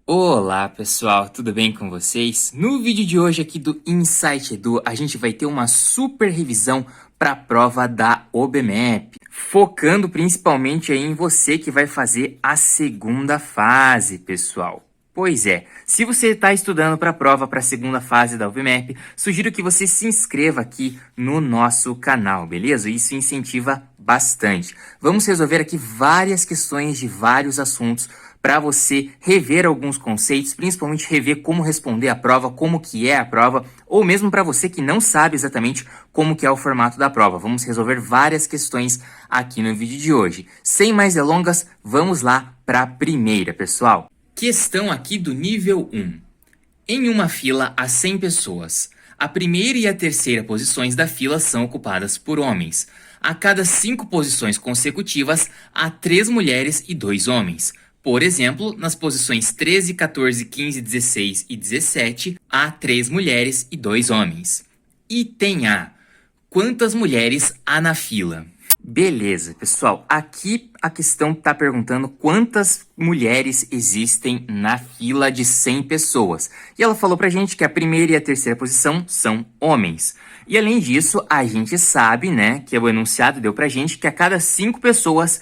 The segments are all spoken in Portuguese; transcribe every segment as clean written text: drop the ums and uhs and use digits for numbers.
Olá pessoal, tudo bem com vocês? No vídeo de hoje aqui do Insight Edu, a gente vai ter uma super revisão para a prova da OBMEP, focando principalmente aí em você que vai fazer a segunda fase, pessoal. Pois é, se você está estudando para a prova para a segunda fase da OBMEP, sugiro que você se inscreva aqui no nosso canal, beleza? Isso incentiva bastante. Vamos resolver aqui várias questões de vários assuntos para você rever alguns conceitos, principalmente rever como responder a prova, como que é a prova, ou mesmo para você que não sabe exatamente como que é o formato da prova. Vamos resolver várias questões aqui no vídeo de hoje. Sem mais delongas, vamos lá para a primeira, pessoal. Questão aqui do nível 1. Em uma fila há 100 pessoas. A primeira e a terceira posições da fila são ocupadas por homens. A cada 5 posições consecutivas, há 3 mulheres e 2 homens. Por exemplo, nas posições 13, 14, 15, 16 e 17, há 3 mulheres e 2 homens. Item A. Quantas mulheres há na fila? Beleza, pessoal. Aqui a questão está perguntando quantas mulheres existem na fila de 100 pessoas. E ela falou pra gente que a primeira e a terceira posição são homens. E além disso, a gente sabe, né, que o enunciado deu pra gente que a cada 5 pessoas...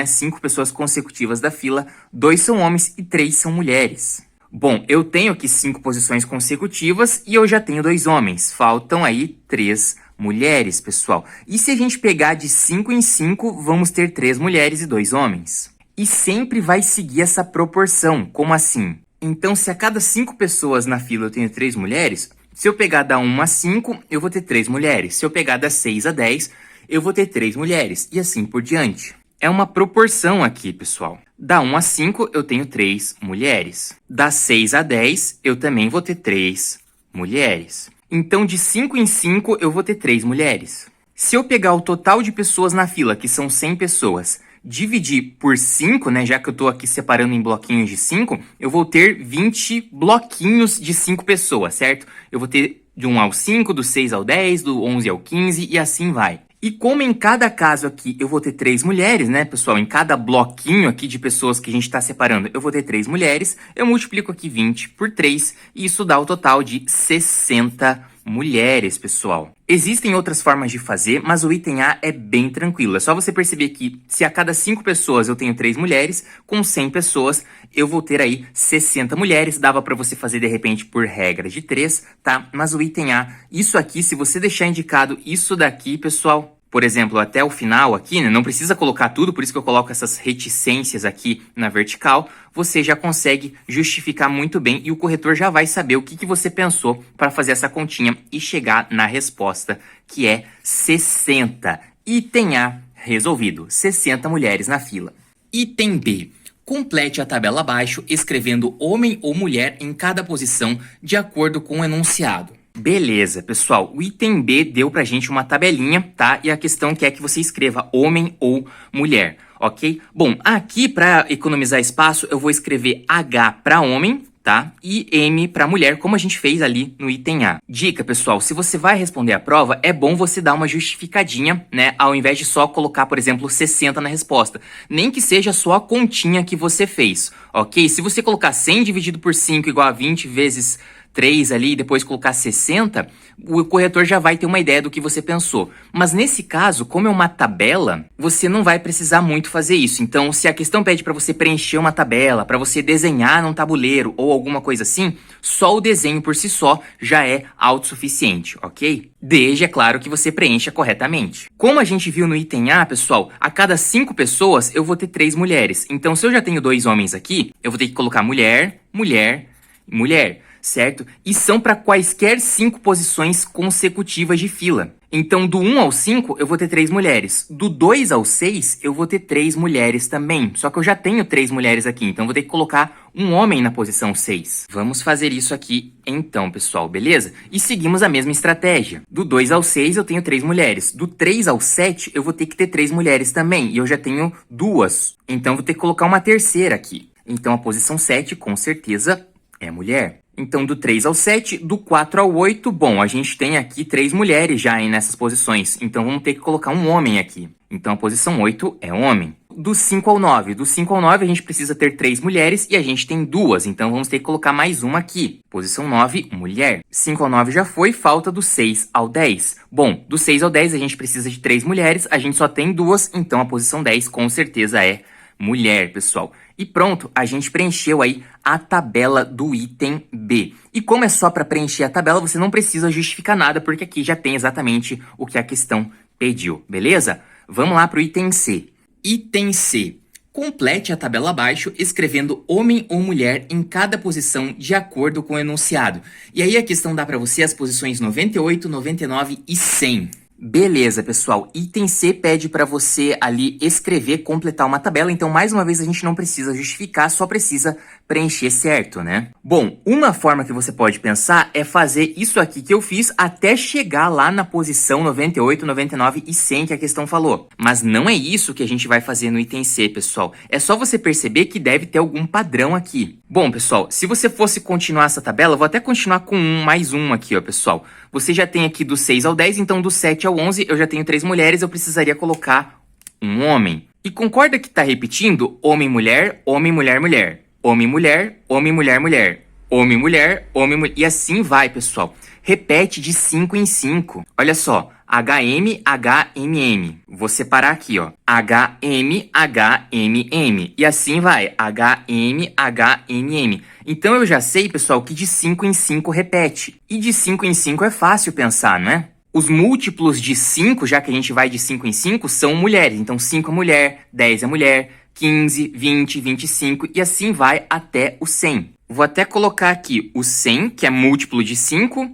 5 pessoas consecutivas da fila, 2 são homens e 3 são mulheres. Bom, eu tenho aqui 5 posições consecutivas e eu já tenho 2 homens. Faltam aí 3 mulheres, pessoal. E se a gente pegar de 5 em 5, vamos ter 3 mulheres e 2 homens. E sempre vai seguir essa proporção. Como assim? Então, se a cada 5 pessoas na fila eu tenho 3 mulheres, se eu pegar da 1 a 5, eu vou ter 3 mulheres. Se eu pegar da 6 a 10, eu vou ter 3 mulheres. E assim por diante. É uma proporção aqui, pessoal. Da 1 a 5, eu tenho 3 mulheres. Da 6 a 10, eu também vou ter 3 mulheres. Então, de 5 em 5, eu vou ter 3 mulheres. Se eu pegar o total de pessoas na fila, que são 100 pessoas, dividir por 5, né, já que eu estou aqui separando em bloquinhos de 5, eu vou ter 20 bloquinhos de 5 pessoas, certo? Eu vou ter de 1 ao 5, do 6 ao 10, do 11 ao 15 e assim vai. E como em cada caso aqui eu vou ter 3 mulheres, né, pessoal? Em cada bloquinho aqui de pessoas que a gente está separando, eu vou ter 3 mulheres. Eu multiplico aqui 20 por 3 e isso dá o total de 60 mulheres, pessoal. Existem outras formas de fazer, mas o item A é bem tranquilo. É só você perceber que se a cada 5 pessoas eu tenho 3 mulheres, com 100 pessoas eu vou ter aí 60 mulheres. Dava para você fazer de repente por regra de 3, tá? Mas o item A, isso aqui, se você deixar indicado isso daqui, pessoal, por exemplo, até o final aqui, né, não precisa colocar tudo, por isso que eu coloco essas reticências aqui na vertical, você já consegue justificar muito bem e o corretor já vai saber o que você pensou para fazer essa continha e chegar na resposta, que é 60. Item A, resolvido. 60 mulheres na fila. Item B. Complete a tabela abaixo, escrevendo homem ou mulher em cada posição, de acordo com o enunciado. Beleza, pessoal, o item B deu pra gente uma tabelinha, tá? E a questão que é que você escreva homem ou mulher, ok? Bom, aqui para economizar espaço, eu vou escrever H para homem, tá? E M para mulher, como a gente fez ali no item A. Dica, pessoal, se você vai responder a prova, é bom você dar uma justificadinha, né? Ao invés de só colocar, por exemplo, 60 na resposta. Nem que seja só a continha que você fez, ok? Se você colocar 100 dividido por 5 igual a 20 vezes 3 ali e depois colocar 60, o corretor já vai ter uma ideia do que você pensou. Mas nesse caso, como é uma tabela, você não vai precisar muito fazer isso. Então, se a questão pede para você preencher uma tabela, para você desenhar num tabuleiro ou alguma coisa assim, só o desenho por si só já é autossuficiente, ok? Desde, é claro, que você preencha corretamente. Como a gente viu no item A, pessoal, a cada 5 pessoas eu vou ter 3 mulheres. Então, se eu já tenho 2 homens aqui, eu vou ter que colocar mulher, mulher e mulher. Certo? E são para quaisquer 5 posições consecutivas de fila. Então, do 1 ao 5, eu vou ter 3 mulheres. Do 2 ao 6, eu vou ter 3 mulheres também. Só que eu já tenho 3 mulheres aqui, então eu vou ter que colocar um homem na posição 6. Vamos fazer isso aqui então, pessoal, beleza? E seguimos a mesma estratégia. Do 2 ao 6, eu tenho 3 mulheres. Do 3 ao 7, eu vou ter que ter 3 mulheres também. E eu já tenho 2. Então, eu vou ter que colocar uma terceira aqui. Então, a posição 7, com certeza, é mulher. Então, do 3 ao 7, do 4 ao 8, bom, a gente tem aqui 3 mulheres já nessas posições. Então, vamos ter que colocar um homem aqui. Então, a posição 8 é homem. do 5 ao 9. Do 5 ao 9 a gente precisa ter 3 mulheres e a gente tem 2, então vamos ter que colocar mais uma aqui. Posição 9, mulher. 5 ao 9 já foi, falta do 6 ao 10. Bom, do 6 ao 10 a gente precisa de 3 mulheres, a gente só tem 2, então a posição 10 com certeza é mulher, pessoal. E pronto, a gente preencheu aí a tabela do item B. E como é só para preencher a tabela, você não precisa justificar nada, porque aqui já tem exatamente o que a questão pediu, beleza? Vamos lá para o item C. Item C. Complete a tabela abaixo escrevendo homem ou mulher em cada posição de acordo com o enunciado. E aí a questão dá para você as posições 98, 99 e 100. Beleza, pessoal. Item C pede para você ali escrever, completar uma tabela. Então, mais uma vez, a gente não precisa justificar, só precisa preencher certo, né? Bom, uma forma que você pode pensar é fazer isso aqui que eu fiz até chegar lá na posição 98, 99 e 100 que a questão falou. Mas não é isso que a gente vai fazer no item C, pessoal. É só você perceber que deve ter algum padrão aqui. Bom, pessoal, se você fosse continuar essa tabela, eu vou até continuar com mais um aqui, ó, pessoal. Você já tem aqui do 6 ao 10, então do 7 ao 11 eu já tenho 3 mulheres, eu precisaria colocar um homem. E concorda que tá repetindo homem, mulher, mulher. Homem, mulher, mulher. Homem, mulher, mulher. E assim vai, pessoal. Repete de 5 em 5. Olha só. HM, HMM. Vou separar aqui, ó. HM, HMM. E assim vai. HM, HMM. Então eu já sei, pessoal, que de 5 em 5 repete. E de 5 em 5 é fácil pensar, não é? Os múltiplos de 5, já que a gente vai de 5 em 5, são mulheres. Então 5 é mulher, 10 é mulher, 15, 20, 25 e assim vai até o 100. Vou até colocar aqui o 100, que é múltiplo de 5,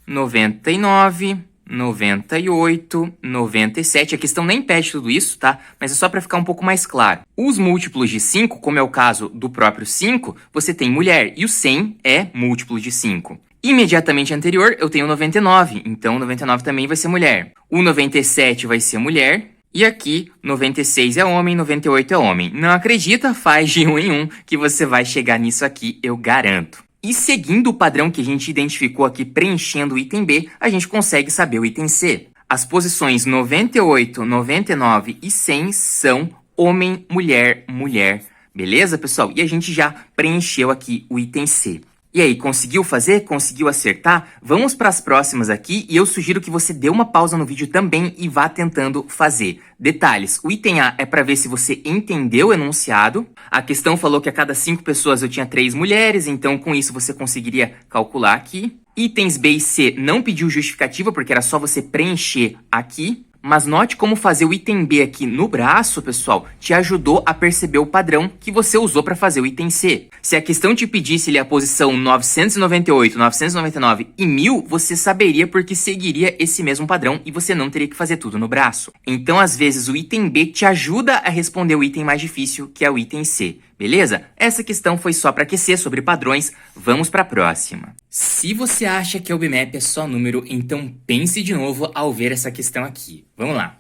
99, 98, 97. A questão nem pede tudo isso, tá? Mas é só para ficar um pouco mais claro. Os múltiplos de 5, como é o caso do próprio 5, você tem mulher e o 100 é múltiplo de 5. Imediatamente anterior, eu tenho 99, então 99 também vai ser mulher. O 97 vai ser mulher. E aqui, 96 é homem, 98 é homem. Não acredita? Faz de 1 em 1 que você vai chegar nisso aqui, eu garanto. E seguindo o padrão que a gente identificou aqui preenchendo o item B, a gente consegue saber o item C. As posições 98, 99 e 100 são homem, mulher, mulher. Beleza, pessoal? E a gente já preencheu aqui o item C. E aí, conseguiu fazer? Conseguiu acertar? Vamos para as próximas aqui e eu sugiro que você dê uma pausa no vídeo também e vá tentando fazer. Detalhes, o item A é para ver se você entendeu o enunciado. A questão falou que a cada 5 pessoas eu tinha 3 mulheres, então com isso você conseguiria calcular aqui. Itens B e C não pediu justificativa porque era só você preencher aqui. Mas note como fazer o item B aqui no braço, pessoal, te ajudou a perceber o padrão que você usou para fazer o item C. Se a questão te pedisse a posição 998, 999 e 1000, você saberia porque seguiria esse mesmo padrão e você não teria que fazer tudo no braço. Então, às vezes, o item B te ajuda a responder o item mais difícil, que é o item C. Beleza? Essa questão foi só para aquecer sobre padrões, vamos para a próxima. Se você acha que a OBMAP é só número, então pense de novo ao ver essa questão aqui. Vamos lá.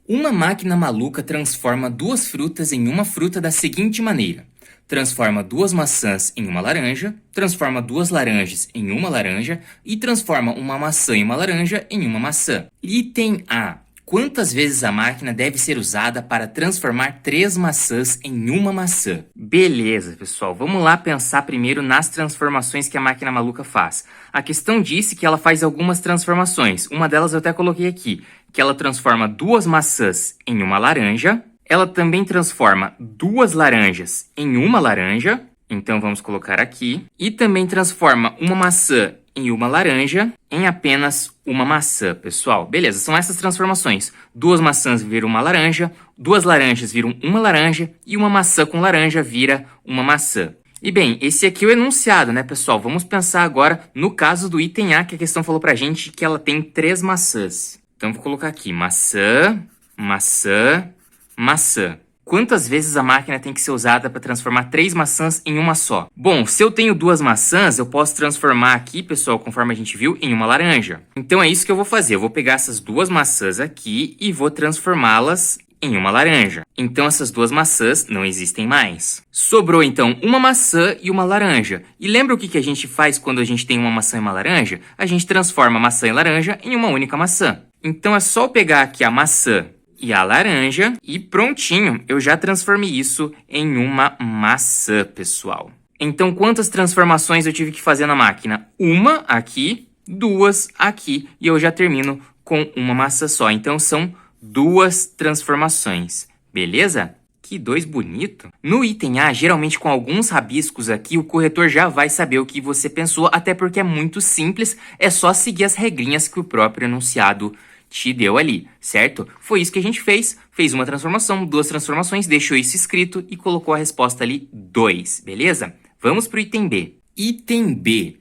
Uma máquina maluca transforma 2 frutas em uma fruta da seguinte maneira. Transforma 2 maçãs em uma laranja, transforma 2 laranjas em uma laranja e transforma uma maçã em uma laranja em uma maçã. Item A. Quantas vezes a máquina deve ser usada para transformar 3 maçãs em uma maçã? Beleza, pessoal. Vamos lá pensar primeiro nas transformações que a máquina maluca faz. A questão disse que ela faz algumas transformações. Uma delas eu até coloquei aqui, que ela transforma 2 maçãs em uma laranja. Ela também transforma 2 laranjas em uma laranja. Então vamos colocar aqui. E também transforma uma maçã em uma laranja em apenas uma maçã, pessoal. Beleza, são essas transformações. 2 maçãs viram uma laranja, 2 laranjas viram uma laranja e uma maçã com laranja vira uma maçã. E bem, esse aqui é o enunciado, né, pessoal? Vamos pensar agora no caso do item A, que a questão falou pra gente que ela tem 3 maçãs. Então vou colocar aqui maçã, maçã, maçã. Quantas vezes a máquina tem que ser usada para transformar 3 maçãs em uma só? Bom, se eu tenho 2 maçãs, eu posso transformar aqui, pessoal, conforme a gente viu, em uma laranja. Então é isso que eu vou fazer. Eu vou pegar essas 2 maçãs aqui e vou transformá-las em uma laranja. Então essas 2 maçãs não existem mais. Sobrou então uma maçã e uma laranja. E lembra o que a gente faz quando a gente tem uma maçã e uma laranja? A gente transforma a maçã e laranja em uma única maçã. Então é só eu pegar aqui a maçã e a laranja. E prontinho, eu já transformei isso em uma maçã, pessoal. Então, quantas transformações eu tive que fazer na máquina? Uma aqui, duas aqui, e eu já termino com uma maçã só. Então, são duas transformações, beleza? Que dois bonito. No item A, geralmente com alguns rabiscos aqui, o corretor já vai saber o que você pensou, até porque é muito simples, é só seguir as regrinhas que o próprio enunciado te deu ali, certo? Foi isso que a gente fez uma transformação, duas transformações, deixou isso escrito e colocou a resposta ali 2, beleza? Vamos pro item B. Item B.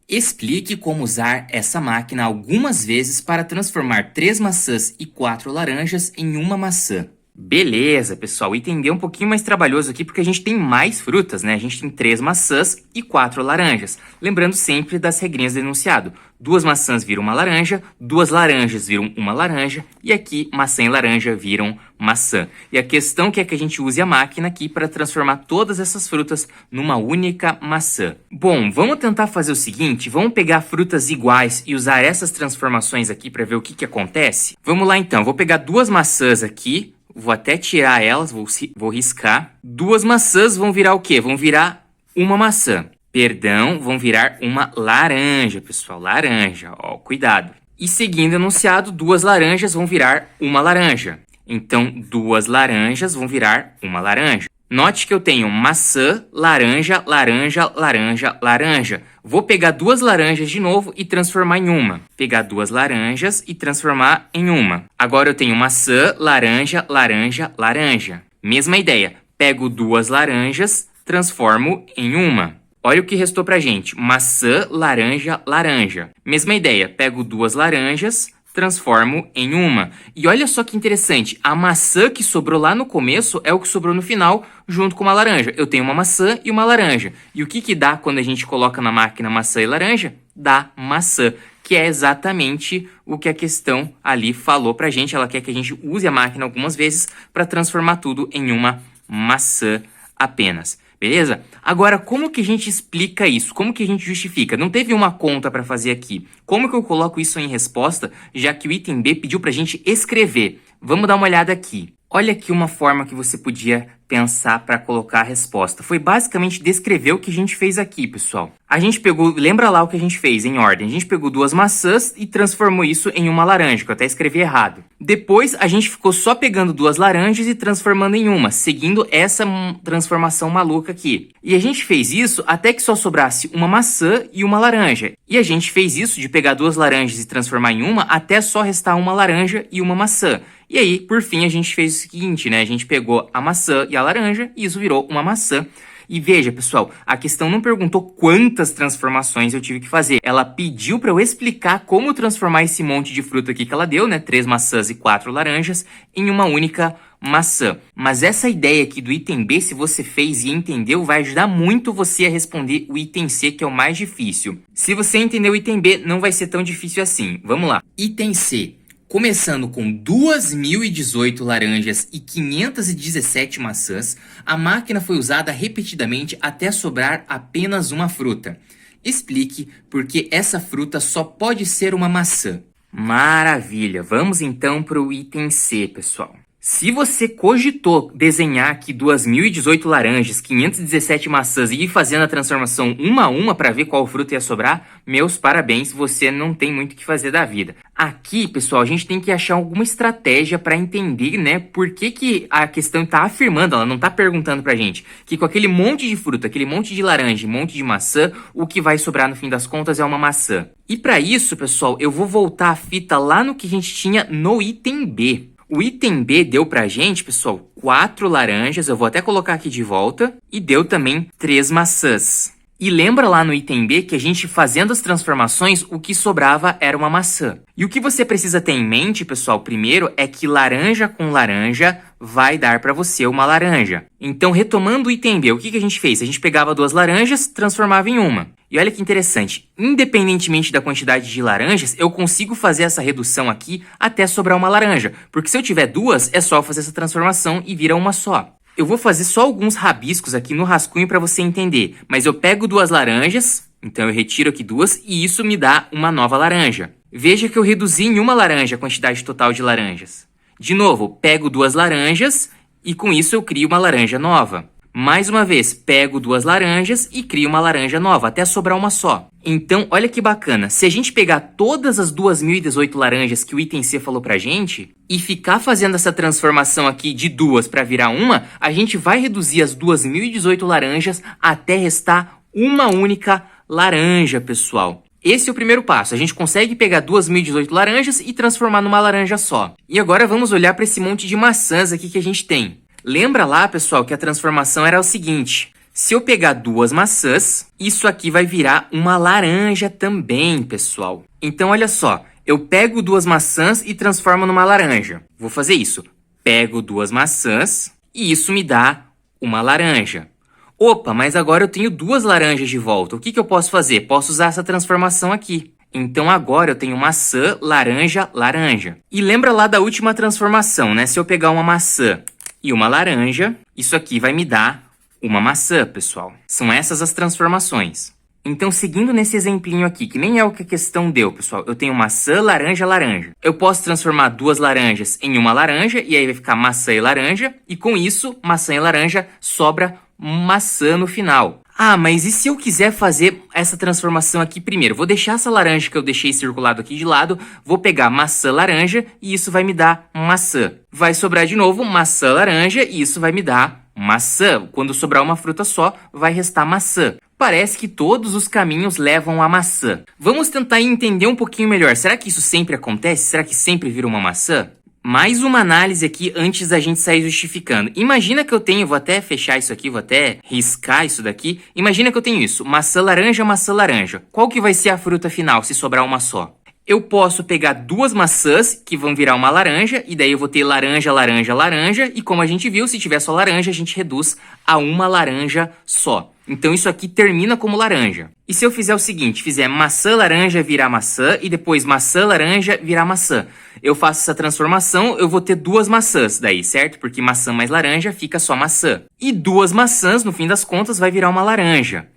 Explique como usar essa máquina algumas vezes para transformar 3 maçãs e 4 laranjas em uma maçã. Beleza, pessoal, o item D é um pouquinho mais trabalhoso aqui porque a gente tem mais frutas, né? A gente tem 3 maçãs e 4 laranjas. Lembrando sempre das regrinhas do enunciado. 2 maçãs viram uma laranja, 2 laranjas viram uma laranja e aqui maçã e laranja viram maçã. E a questão que é que a gente use a máquina aqui para transformar todas essas frutas numa única maçã. Bom, vamos tentar fazer o seguinte, vamos pegar frutas iguais e usar essas transformações aqui para ver o que acontece? Vamos lá então, vou pegar 2 maçãs aqui. Vou até tirar elas, vou riscar. 2 maçãs vão virar o quê? Vão virar uma maçã. Perdão, vão virar uma laranja, pessoal. Laranja, ó, cuidado. E seguindo o enunciado, 2 laranjas vão virar uma laranja. Então, 2 laranjas vão virar uma laranja. Note que eu tenho maçã, laranja, laranja, laranja, laranja. Vou pegar 2 laranjas de novo e transformar em uma. Pegar 2 laranjas e transformar em uma. Agora eu tenho maçã, laranja, laranja, laranja. Mesma ideia. Pego 2 laranjas, transformo em uma. Olha o que restou pra gente. Maçã, laranja, laranja. Mesma ideia. Pego 2 laranjas, transformo em uma. E olha só que interessante, a maçã que sobrou lá no começo é o que sobrou no final, junto com uma laranja. Eu tenho uma maçã e uma laranja. E o que dá quando a gente coloca na máquina maçã e laranja? Dá maçã, que é exatamente o que a questão ali falou pra gente. Ela quer que a gente use a máquina algumas vezes para transformar tudo em uma maçã apenas. Beleza? Agora, como que a gente explica isso? Como que a gente justifica? Não teve uma conta para fazer aqui. Como que eu coloco isso em resposta, já que o item B pediu para a gente escrever? Vamos dar uma olhada aqui. Olha aqui uma forma que você podia pensar para colocar a resposta. Foi basicamente descrever o que a gente fez aqui, pessoal. A gente pegou, lembra lá o que a gente fez em ordem. A gente pegou 2 maçãs e transformou isso em uma laranja, que eu até escrevi errado. Depois, a gente ficou só pegando 2 laranjas e transformando em uma, seguindo essa transformação maluca aqui. E a gente fez isso até que só sobrasse uma maçã e uma laranja. E a gente fez isso de pegar 2 laranjas e transformar em uma até só restar uma laranja e uma maçã. E aí, por fim, a gente fez o seguinte, né? A gente pegou a maçã e a laranja e isso virou uma maçã. E veja, pessoal, a questão não perguntou quantas transformações eu tive que fazer. Ela pediu para eu explicar como transformar esse monte de fruta aqui que ela deu, né? 3 maçãs e 4 laranjas em uma única maçã. Mas essa ideia aqui do item B, se você fez e entendeu, vai ajudar muito você a responder o item C, que é o mais difícil. Se você entendeu o item B, não vai ser tão difícil assim. Vamos lá. Item C. Começando com 2.018 laranjas e 517 maçãs, a máquina foi usada repetidamente até sobrar apenas uma fruta. Explique por que essa fruta só pode ser uma maçã. Maravilha! Vamos então para o item C, pessoal. Se você cogitou desenhar aqui 2.018 laranjas, 517 maçãs e ir fazendo a transformação uma a uma para ver qual fruta ia sobrar, meus parabéns, você não tem muito o que fazer da vida. Aqui, pessoal, a gente tem que achar alguma estratégia para entender, né, por que a questão está afirmando, ela não está perguntando pra gente, que com aquele monte de fruta, aquele monte de laranja, monte de maçã, o que vai sobrar no fim das contas é uma maçã. E para isso, pessoal, eu vou voltar a fita lá no que a gente tinha no item B. O item B deu pra gente, pessoal, 4 laranjas, eu vou até colocar aqui de volta, e deu também 3 maçãs. E lembra lá no item B que a gente fazendo as transformações, o que sobrava era uma maçã. E o que você precisa ter em mente, pessoal, primeiro é que laranja com laranja vai dar para você uma laranja. Então, retomando o item B, o que a gente fez? A gente pegava 2 laranjas, transformava em uma. E olha que interessante, independentemente da quantidade de laranjas, eu consigo fazer essa redução aqui até sobrar uma laranja. Porque se eu tiver 2, é só fazer essa transformação e vira uma só. Eu vou fazer só alguns rabiscos aqui no rascunho para você entender. Mas eu pego 2 laranjas, então eu retiro aqui 2 e isso me dá uma nova laranja. Veja que eu reduzi em uma laranja a quantidade total de laranjas. De novo, pego duas laranjas e com isso eu crio uma laranja nova. Mais uma vez, pego duas laranjas e crio uma laranja nova, até sobrar uma só. Então, olha que bacana, se a gente pegar todas as 2018 laranjas que o item C falou pra gente, e ficar fazendo essa transformação aqui de duas para virar uma, a gente vai reduzir as 2018 laranjas até restar uma única laranja, pessoal. Esse é o primeiro passo, a gente consegue pegar 2018 laranjas e transformar numa laranja só. E agora vamos olhar para esse monte de maçãs aqui que a gente tem. Lembra lá, pessoal, que a transformação era o seguinte: se eu pegar duas maçãs, isso aqui vai virar uma laranja também, pessoal. Então, olha só, eu pego duas maçãs e transformo numa laranja. Vou fazer isso. Pego duas maçãs e isso me dá uma laranja. Opa, mas agora eu tenho duas laranjas de volta. O que eu posso fazer? Posso usar essa transformação aqui. Então agora eu tenho maçã, laranja, laranja. E lembra lá da última transformação, né? Se eu pegar uma maçã e uma laranja, isso aqui vai me dar uma maçã, pessoal. São essas as transformações. Então, seguindo nesse exemplinho aqui, que nem é o que a questão deu, pessoal, eu tenho maçã, laranja, laranja. Eu posso transformar duas laranjas em uma laranja, e aí vai ficar maçã e laranja, e com isso, maçã e laranja, sobra maçã no final. Ah, mas e se eu quiser fazer essa transformação aqui primeiro? Vou deixar essa laranja que eu deixei circulado aqui de lado, vou pegar maçã laranja e isso vai me dar maçã. Vai sobrar de novo maçã laranja e isso vai me dar maçã. Quando sobrar uma fruta só, vai restar maçã. Parece que todos os caminhos levam a maçã. Vamos tentar entender um pouquinho melhor. Será que isso sempre acontece? Será que sempre vira uma maçã? Mais uma análise aqui antes da gente sair justificando. Imagina que eu tenho, vou até fechar isso aqui, vou até riscar isso daqui. Imagina que eu tenho isso, maçã laranja, maçã laranja. Qual que vai ser a fruta final se sobrar uma só? Eu posso pegar duas maçãs que vão virar uma laranja, e daí eu vou ter laranja, laranja, laranja. E como a gente viu, se tiver só laranja, a gente reduz a uma laranja só. Então isso aqui termina como laranja. E se eu fizer o seguinte, fizer maçã, laranja virar maçã e depois maçã, laranja virar maçã. Eu faço essa transformação, eu vou ter duas maçãs daí, certo? Porque maçã mais laranja fica só maçã. E duas maçãs, no fim das contas, vai virar uma laranja.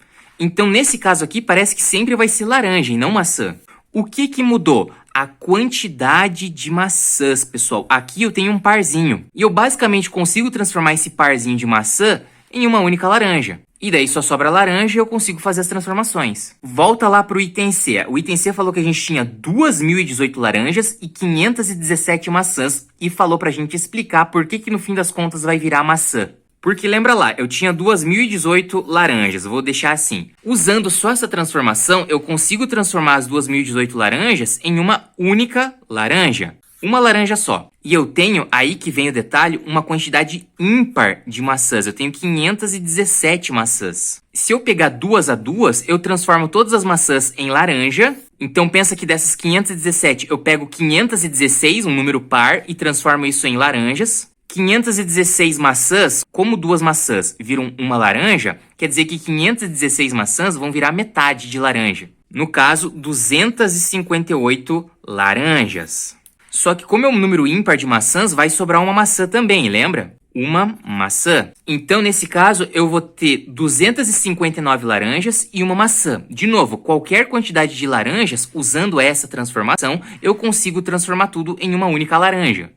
Então nesse caso aqui, parece que sempre vai ser laranja e não maçã. O que mudou? A quantidade de maçãs, pessoal. Aqui eu tenho um parzinho. E eu basicamente consigo transformar esse parzinho de maçã em uma única laranja. E daí só sobra laranja e eu consigo fazer as transformações. Volta lá pro item C. O item C falou que a gente tinha 2018 laranjas e 517 maçãs. E falou pra gente explicar por que no fim das contas vai virar maçã. Porque lembra lá, eu tinha 2018 laranjas, vou deixar assim. Usando só essa transformação, eu consigo transformar as 2018 laranjas em uma única laranja. Uma laranja só. E eu tenho, aí que vem o detalhe, uma quantidade ímpar de maçãs. Eu tenho 517 maçãs. Se eu pegar duas a duas, eu transformo todas as maçãs em laranja. Então pensa que dessas 517, eu pego 516, um número par, e transformo isso em laranjas. 516 maçãs, como duas maçãs viram uma laranja, quer dizer que 516 maçãs vão virar metade de laranja. No caso, 258 laranjas. Só que como é um número ímpar de maçãs, vai sobrar uma maçã também, lembra? Uma maçã. Então, nesse caso, eu vou ter 259 laranjas e uma maçã. De novo, qualquer quantidade de laranjas, usando essa transformação, eu consigo transformar tudo em uma única laranja.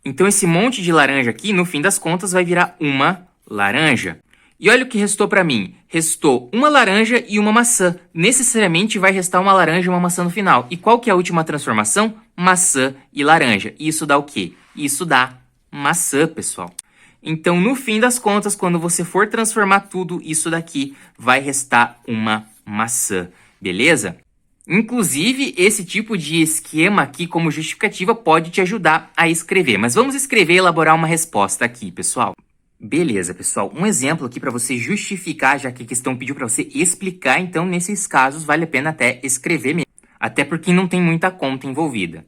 Então esse monte de laranja aqui, no fim das contas, vai virar uma laranja. E olha o que restou para mim. Restou uma laranja e uma maçã. Necessariamente vai restar uma laranja e uma maçã no final. E qual que é a última transformação? Maçã e laranja. E isso dá o quê? Isso dá maçã, pessoal. Então, no fim das contas, quando você for transformar tudo isso daqui, vai restar uma maçã. Beleza? Inclusive, esse tipo de esquema aqui como justificativa pode te ajudar a escrever. Mas vamos escrever e elaborar uma resposta aqui, pessoal. Beleza, pessoal. Um exemplo aqui para você justificar, já que a questão pediu para você explicar. Então, nesses casos, vale a pena até escrever mesmo. Até porque não tem muita conta envolvida.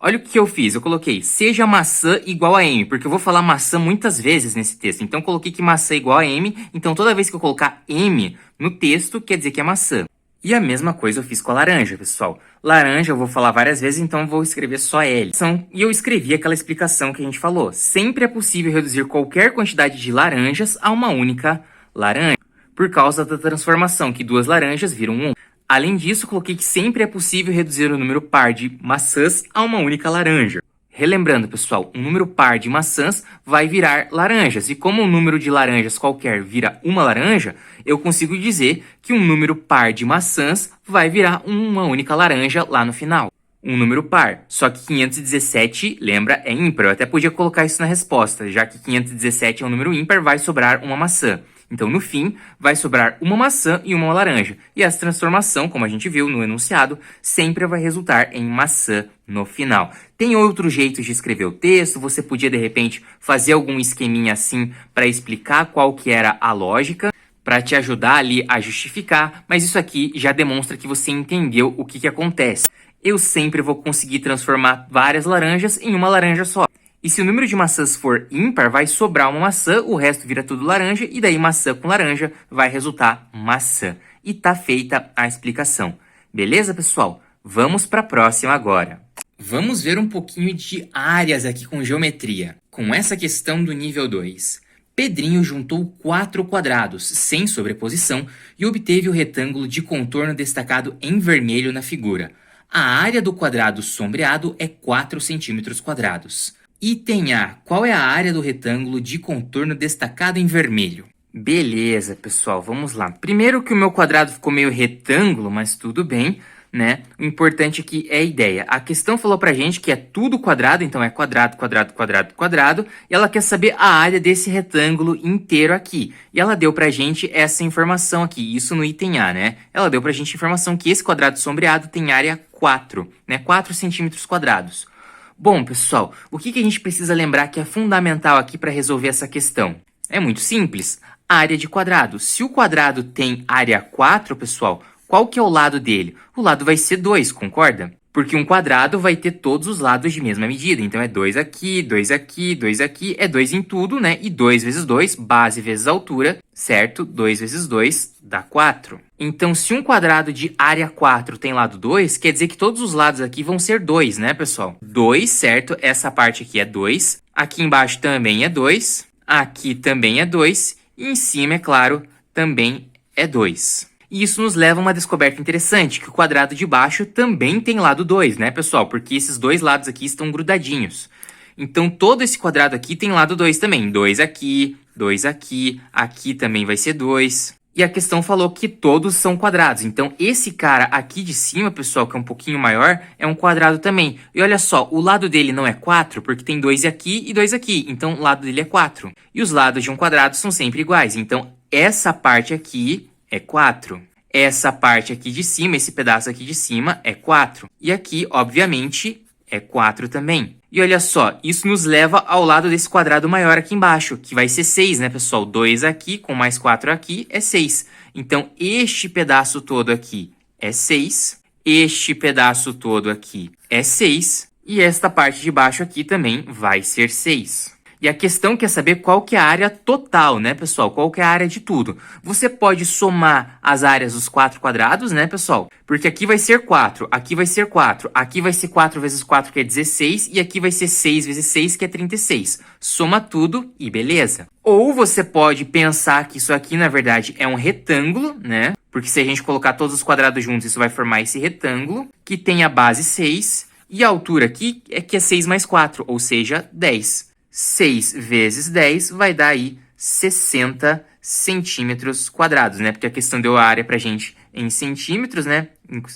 Olha o que eu fiz. Eu coloquei seja maçã igual a M, porque eu vou falar maçã muitas vezes nesse texto. Então, eu coloquei que maçã é igual a M. Então, toda vez que eu colocar M no texto, quer dizer que é maçã. E a mesma coisa eu fiz com a laranja, pessoal. Laranja eu vou falar várias vezes, então eu vou escrever só L. E eu escrevi aquela explicação que a gente falou. Sempre é possível reduzir qualquer quantidade de laranjas a uma única laranja, por causa da transformação, que duas laranjas viram um. Além disso, coloquei que sempre é possível reduzir o número par de maçãs a uma única laranja. Relembrando, pessoal, um número par de maçãs vai virar laranjas. E como um número de laranjas qualquer vira uma laranja, eu consigo dizer que um número par de maçãs vai virar uma única laranja lá no final. Um número par. Só que 517, lembra, é ímpar. Eu até podia colocar isso na resposta, já que 517 é um número ímpar, vai sobrar uma maçã. Então, no fim, vai sobrar uma maçã e uma laranja. E essa transformação, como a gente viu no enunciado, sempre vai resultar em maçã no final. Tem outros jeitos de escrever o texto, você podia, de repente, fazer algum esqueminha assim para explicar qual que era a lógica, para te ajudar ali a justificar, mas isso aqui já demonstra que você entendeu o que acontece. Eu sempre vou conseguir transformar várias laranjas em uma laranja só. E se o número de maçãs for ímpar, vai sobrar uma maçã, o resto vira tudo laranja, e daí maçã com laranja vai resultar maçã. E tá feita a explicação. Beleza, pessoal? Vamos para a próxima agora. Vamos ver um pouquinho de áreas aqui com geometria, com essa questão do nível 2. Pedrinho juntou 4 quadrados, sem sobreposição, e obteve o retângulo de contorno destacado em vermelho na figura. A área do quadrado sombreado é 4 centímetros quadrados. Item A. Qual é a área do retângulo de contorno destacado em vermelho? Beleza, pessoal, vamos lá. Primeiro que o meu quadrado ficou meio retângulo, mas tudo bem, né? O importante aqui é a ideia. A questão falou pra gente que é tudo quadrado, então é quadrado, quadrado, quadrado, quadrado. E ela quer saber a área desse retângulo inteiro aqui. E ela deu pra gente essa informação aqui, isso no item A, né? Ela deu pra gente a informação que esse quadrado sombreado tem área 4, né? 4 centímetros quadrados. Bom, pessoal, o que a gente precisa lembrar que é fundamental aqui para resolver essa questão? É muito simples. Área de quadrado. Se o quadrado tem área 4, pessoal, qual que é o lado dele? O lado vai ser 2, concorda? Porque um quadrado vai ter todos os lados de mesma medida. Então é 2 aqui, 2 aqui, 2 aqui. É 2 em tudo, né? E 2 vezes 2, base vezes altura, certo? 2 vezes 2 dá 4. Então, se um quadrado de área 4 tem lado 2, quer dizer que todos os lados aqui vão ser 2, né, pessoal? 2, certo? Essa parte aqui é 2. Aqui embaixo também é 2. Aqui também é 2. E em cima, é claro, também é 2. E isso nos leva a uma descoberta interessante, que o quadrado de baixo também tem lado 2, né, pessoal? Porque esses dois lados aqui estão grudadinhos. Então, todo esse quadrado aqui tem lado 2 também. 2 aqui, 2 aqui, aqui também vai ser 2. E a questão falou que todos são quadrados. Então, esse cara aqui de cima, pessoal, que é um pouquinho maior, é um quadrado também. E olha só, o lado dele não é 4, porque tem 2 aqui e 2 aqui. Então, o lado dele é 4. E os lados de um quadrado são sempre iguais. Então, essa parte aqui é 4. Essa parte aqui de cima, esse pedaço aqui de cima é 4. E aqui, obviamente, é 4 também. E olha só, isso nos leva ao lado desse quadrado maior aqui embaixo, que vai ser 6, né, pessoal? 2 aqui com mais 4 aqui é 6. Então, este pedaço todo aqui é 6. Este pedaço todo aqui é 6. E esta parte de baixo aqui também vai ser 6. E a questão quer saber qual que é a área total, né, pessoal? Qual que é a área de tudo? Você pode somar as áreas dos 4 quadrados, né, pessoal? Porque aqui vai ser 4, aqui vai ser 4, aqui vai ser 4 vezes 4, que é 16, e aqui vai ser 6 vezes 6, que é 36. Soma tudo e beleza. Ou você pode pensar que isso aqui, na verdade, é um retângulo, né? Porque se a gente colocar todos os quadrados juntos, isso vai formar esse retângulo, que tem a base 6, e a altura aqui é que é 6 mais 4, ou seja, 10. 6 vezes 10 vai dar aí 60 centímetros quadrados, né? Porque a questão deu a área pra gente em centímetros, né?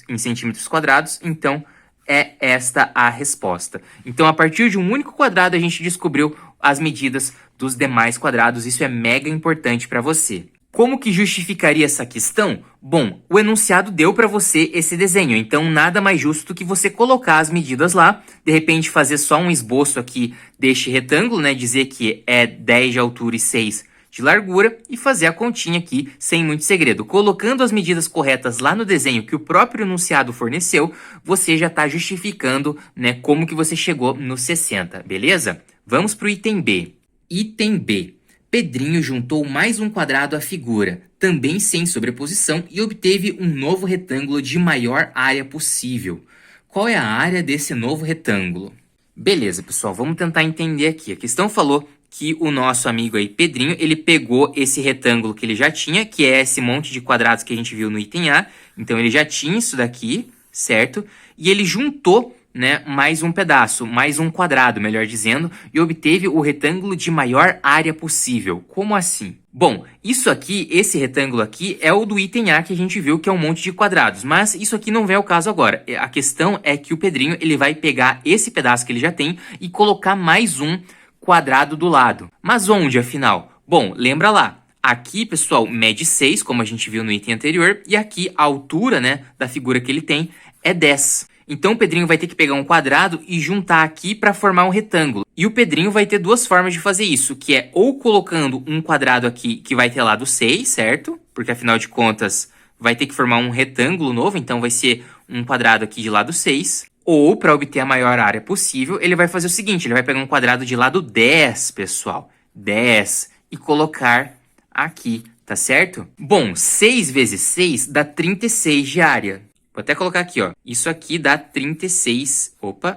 Em centímetros quadrados, então é esta a resposta. Então, a partir de um único quadrado, a gente descobriu as medidas dos demais quadrados. Isso é mega importante para você. Como que justificaria essa questão? Bom, o enunciado deu para você esse desenho, então nada mais justo do que você colocar as medidas lá, de repente fazer só um esboço aqui deste retângulo, né, dizer que é 10 de altura e 6 de largura e fazer a continha aqui sem muito segredo. Colocando as medidas corretas lá no desenho que o próprio enunciado forneceu, você já está justificando, né, como que você chegou no 60, beleza? Vamos para o item B. Item B. Pedrinho juntou mais um quadrado à figura, também sem sobreposição, e obteve um novo retângulo de maior área possível. Qual é a área desse novo retângulo? Beleza, pessoal, vamos tentar entender aqui. A questão falou que o nosso amigo aí, Pedrinho, ele pegou esse retângulo que ele já tinha, que é esse monte de quadrados que a gente viu no item A. Então, ele já tinha isso daqui, certo? E ele juntou, né, mais um pedaço, mais um quadrado, melhor dizendo, e obteve o retângulo de maior área possível. Como assim? Bom, isso aqui, esse retângulo aqui, é o do item A que a gente viu que é um monte de quadrados, mas isso aqui não vem ao caso agora. A questão é que o Pedrinho ele vai pegar esse pedaço que ele já tem e colocar mais um quadrado do lado. Mas onde, afinal? Bom, lembra lá. Aqui, pessoal, mede 6, como a gente viu no item anterior, e aqui a altura, né, da figura que ele tem é 10. Então o Pedrinho vai ter que pegar um quadrado e juntar aqui para formar um retângulo. E o Pedrinho vai ter duas formas de fazer isso, que é ou colocando um quadrado aqui que vai ter lado 6, certo? Porque afinal de contas vai ter que formar um retângulo novo, então vai ser um quadrado aqui de lado 6. Ou, para obter a maior área possível, ele vai fazer o seguinte, ele vai pegar um quadrado de lado 10, pessoal. 10 e colocar aqui, tá certo? Bom, 6 vezes 6 dá 36 de área. Vou até colocar aqui, ó. Isso aqui dá 36,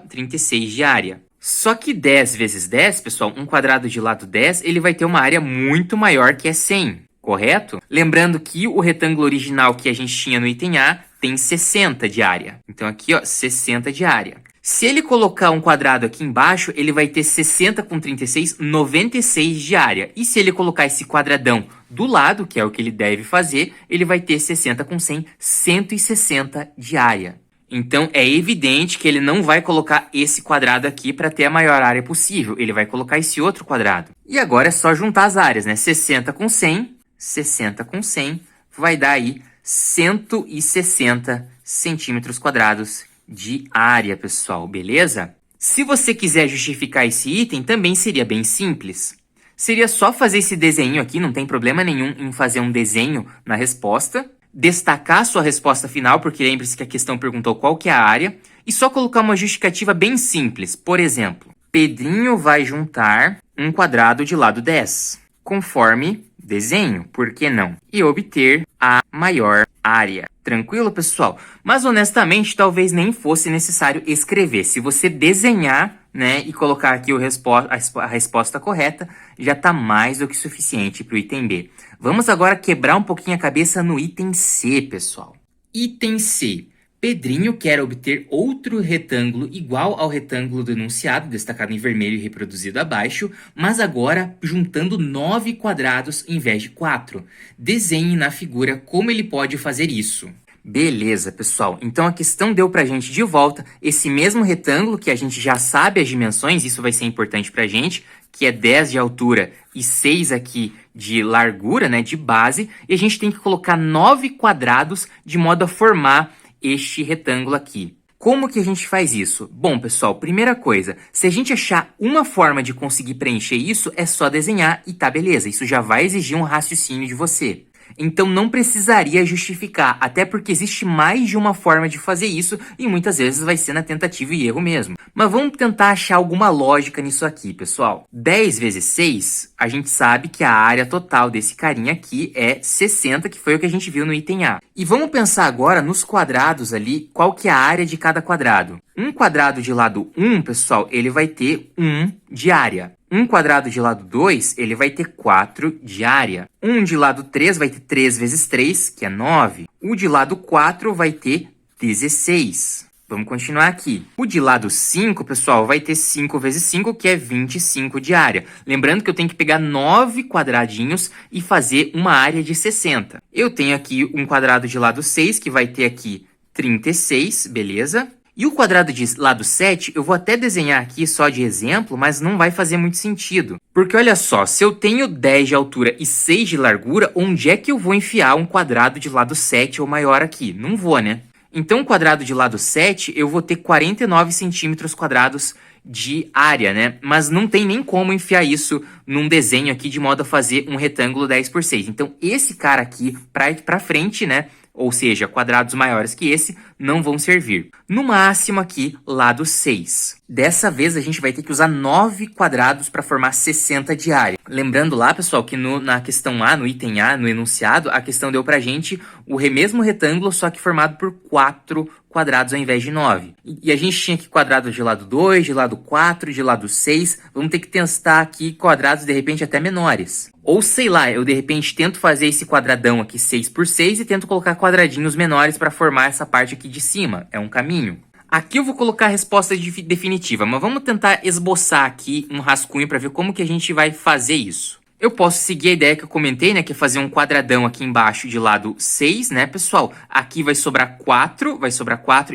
36 de área. Só que 10 vezes 10, pessoal, um quadrado de lado 10, ele vai ter uma área muito maior que é 100, correto? Lembrando que o retângulo original que a gente tinha no item A tem 60 de área. Então aqui, ó, 60 de área. Se ele colocar um quadrado aqui embaixo, ele vai ter 60 com 36, 96 de área. E se ele colocar esse quadradão do lado, que é o que ele deve fazer, ele vai ter 60 com 100, 160 de área. Então é evidente que ele não vai colocar esse quadrado aqui para ter a maior área possível. Ele vai colocar esse outro quadrado. E agora é só juntar as áreas, né? 60 com 100, 60 com 100, vai dar aí 160 centímetros quadrados de área, pessoal, beleza? Se você quiser justificar esse item, também seria bem simples. Seria só fazer esse desenho aqui, não tem problema nenhum em fazer um desenho na resposta, destacar a sua resposta final, porque lembre-se que a questão perguntou qual que é a área, e só colocar uma justificativa bem simples. Por exemplo, Pedrinho vai juntar um quadrado de lado 10, conforme desenho, por que não? E obter a maior área. Tranquilo, pessoal? Mas honestamente, talvez nem fosse necessário escrever. Se você desenhar, né, e colocar aqui a resposta correta, já está mais do que suficiente para o item B. Vamos agora quebrar um pouquinho a cabeça no item C, pessoal. Item C. Pedrinho quer obter outro retângulo igual ao retângulo do enunciado, destacado em vermelho e reproduzido abaixo, mas agora juntando 9 quadrados em vez de 4. Desenhe na figura como ele pode fazer isso. Beleza, pessoal. Então a questão deu pra gente de volta esse mesmo retângulo que a gente já sabe as dimensões, isso vai ser importante pra gente, que é 10 de altura e 6 aqui de largura, né, de base, e a gente tem que colocar 9 quadrados de modo a formar este retângulo aqui. Como que a gente faz isso? Bom, pessoal, primeira coisa, se a gente achar uma forma de conseguir preencher isso, é só desenhar e tá beleza. Isso já vai exigir um raciocínio de você. Então não precisaria justificar, até porque existe mais de uma forma de fazer isso e muitas vezes vai ser na tentativa e erro mesmo. Mas vamos tentar achar alguma lógica nisso aqui, pessoal. 10 vezes 6, a gente sabe que a área total desse carinha aqui é 60, que foi o que a gente viu no item A. E vamos pensar agora nos quadrados ali, qual que é a área de cada quadrado. Um quadrado de lado 1, pessoal, ele vai ter 1 de área. Um quadrado de lado 2, ele vai ter 4 de área. Um de lado 3 vai ter 3 vezes 3, que é 9. O de lado 4 vai ter 16. Vamos continuar aqui. O de lado 5, pessoal, vai ter 5 vezes 5, que é 25 de área. Lembrando que eu tenho que pegar 9 quadradinhos e fazer uma área de 60. Eu tenho aqui um quadrado de lado 6, que vai ter aqui 36, beleza? E o quadrado de lado 7, eu vou até desenhar aqui só de exemplo, mas não vai fazer muito sentido. Porque olha só, se eu tenho 10 de altura e 6 de largura, onde é que eu vou enfiar um quadrado de lado 7 ou maior aqui? Não vou, né? Então, o quadrado de lado 7, eu vou ter 49 centímetros quadrados de área, né? Mas não tem nem como enfiar isso num desenho aqui de modo a fazer um retângulo 10 por 6. Então, esse cara aqui, pra frente, né? Ou seja, quadrados maiores que esse não vão servir. No máximo aqui, lado 6. Dessa vez a gente vai ter que usar 9 quadrados para formar 60 de área. Lembrando lá, pessoal, que na questão A, no item A, no enunciado, a questão deu pra gente o mesmo retângulo, só que formado por 4 quadrados ao invés de 9. E a gente tinha aqui quadrado de lado 2, de lado 4, de lado 6. Vamos ter que testar aqui quadrados de repente até menores. Ou sei lá, eu de repente tento fazer esse quadradão aqui 6 por 6 e tento colocar quadradinhos menores para formar essa parte aqui de cima. É um caminho. Aqui eu vou colocar a resposta definitiva, mas vamos tentar esboçar aqui um rascunho para ver como que a gente vai fazer isso. Eu posso seguir a ideia que eu comentei, né, que é fazer um quadradão aqui embaixo de lado 6, né, pessoal? Aqui vai sobrar 4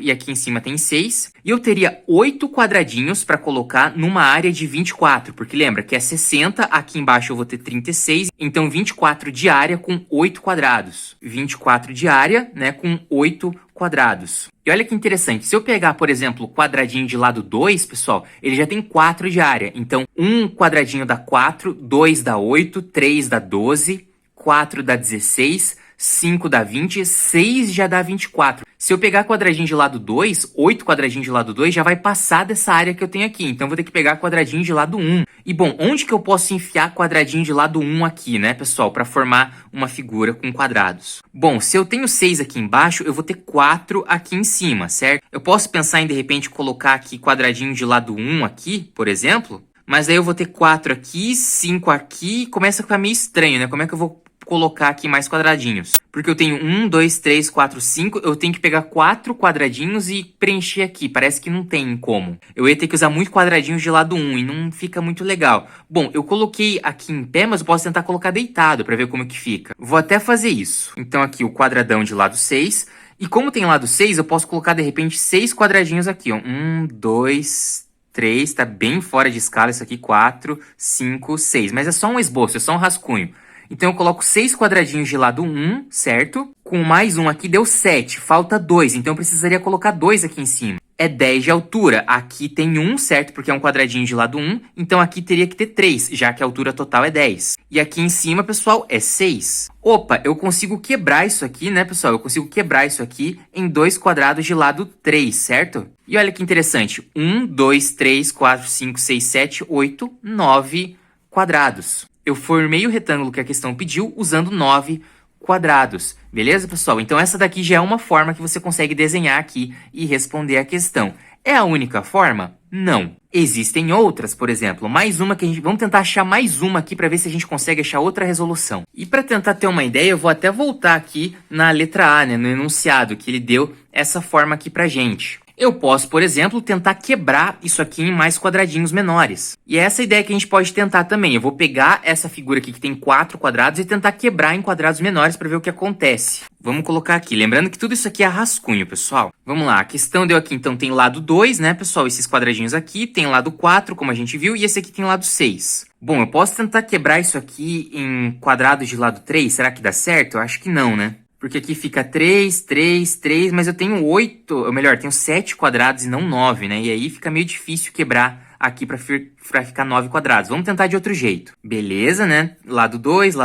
e aqui em cima tem 6. E eu teria 8 quadradinhos para colocar numa área de 24, porque lembra que é 60, aqui embaixo eu vou ter 36, então 24 de área com 8 quadrados. 24 de área, né, com 8 quadrados. E olha que interessante, se eu pegar, por exemplo, o quadradinho de lado 2, pessoal, ele já tem 4 de área. Então, um quadradinho dá 4, 2 dá 8, 3 dá 12, 4 dá 16, 5 dá 20, 6 já dá 24. Se eu pegar quadradinho de lado 2, 8 quadradinhos de lado 2 já vai passar dessa área que eu tenho aqui. Então, eu vou ter que pegar quadradinho de lado 1. E, bom, onde que eu posso enfiar quadradinho de lado 1 aqui, né, pessoal? Para formar uma figura com quadrados. Bom, se eu tenho 6 aqui embaixo, eu vou ter 4 aqui em cima, certo? Eu posso pensar em, de repente, colocar aqui quadradinho de lado 1 aqui, por exemplo. Mas aí eu vou ter 4 aqui, 5 aqui. Começa a ficar meio estranho, né? Como é que eu vou colocar aqui mais quadradinhos? Porque eu tenho 1, 2, 3, 4, 5. Eu tenho que pegar 4 quadradinhos e preencher aqui. Parece que não tem como. Eu ia ter que usar muito quadradinhos de lado 1 e não fica muito legal. Bom, eu coloquei aqui em pé, mas eu posso tentar colocar deitado para ver como que fica. Vou até fazer isso. Então aqui o quadradão de lado 6. E como tem lado 6, eu posso colocar de repente 6 quadradinhos aqui, ó. 1, 2, 3, tá bem fora de escala isso aqui, 4, 5, 6. Mas é só um esboço, é só um rascunho. Então eu coloco 6 quadradinhos de lado 1, certo? Com mais um aqui deu 7, falta 2, então eu precisaria colocar 2 aqui em cima. É 10 de altura, aqui tem 1, certo? Porque é um quadradinho de lado 1, então aqui teria que ter 3, já que a altura total é 10. E aqui em cima, pessoal, é 6. Opa, eu consigo quebrar isso aqui, né, pessoal? Eu consigo quebrar isso aqui em 2 quadrados de lado 3, certo? E olha que interessante, 1, 2, 3, 4, 5, 6, 7, 8, 9 quadrados. Eu formei o retângulo que a questão pediu usando 9 quadrados. Beleza, pessoal? Então essa daqui já é uma forma que você consegue desenhar aqui e responder a questão. É a única forma? Não. Existem outras, por exemplo, mais uma que a gente... Vamos tentar achar mais uma aqui para ver se a gente consegue achar outra resolução. E para tentar ter uma ideia, eu vou até voltar aqui na letra A, né, no enunciado, que ele deu essa forma aqui pra gente. Eu posso, por exemplo, tentar quebrar isso aqui em mais quadradinhos menores. E é essa ideia que a gente pode tentar também. Eu vou pegar essa figura aqui que tem 4 quadrados e tentar quebrar em quadrados menores para ver o que acontece. Vamos colocar aqui. Lembrando que tudo isso aqui é rascunho, pessoal. Vamos lá. A questão deu aqui, então, tem lado 2, né, pessoal? Esses quadradinhos aqui. Tem lado 4, como a gente viu. E esse aqui tem lado 6. Bom, eu posso tentar quebrar isso aqui em quadrados de lado 3. Será que dá certo? Eu acho que não, né? Porque aqui fica 3, 3, 3, mas eu tenho 8, ou melhor, tenho 7 quadrados e não 9, né? E aí fica meio difícil quebrar aqui pra ficar 9 quadrados. Vamos tentar de outro jeito. Beleza, né? Lado 2,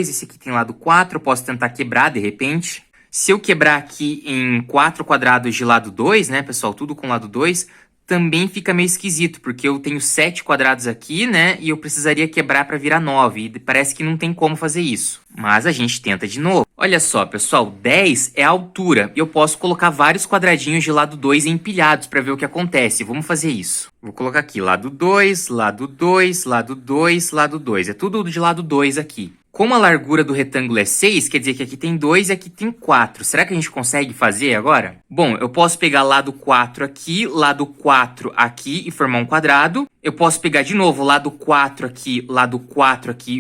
esse aqui tem lado 4, eu posso tentar quebrar de repente. Se eu quebrar aqui em 4 quadrados de lado 2, né, pessoal, tudo com lado 2, também fica meio esquisito, porque eu tenho 7 quadrados aqui, né, e eu precisaria quebrar para virar 9, e parece que não tem como fazer isso. Mas a gente tenta de novo. Olha só, pessoal, 10 é a altura, e eu posso colocar vários quadradinhos de lado 2 empilhados para ver o que acontece. Vamos fazer isso. Vou colocar aqui lado 2, lado 2, lado 2, lado 2. É tudo de lado 2 aqui. Como a largura do retângulo é 6, quer dizer que aqui tem 2 e aqui tem 4. Será que a gente consegue fazer agora? Bom, eu posso pegar lado 4 aqui e formar um quadrado. Eu posso pegar de novo lado 4 aqui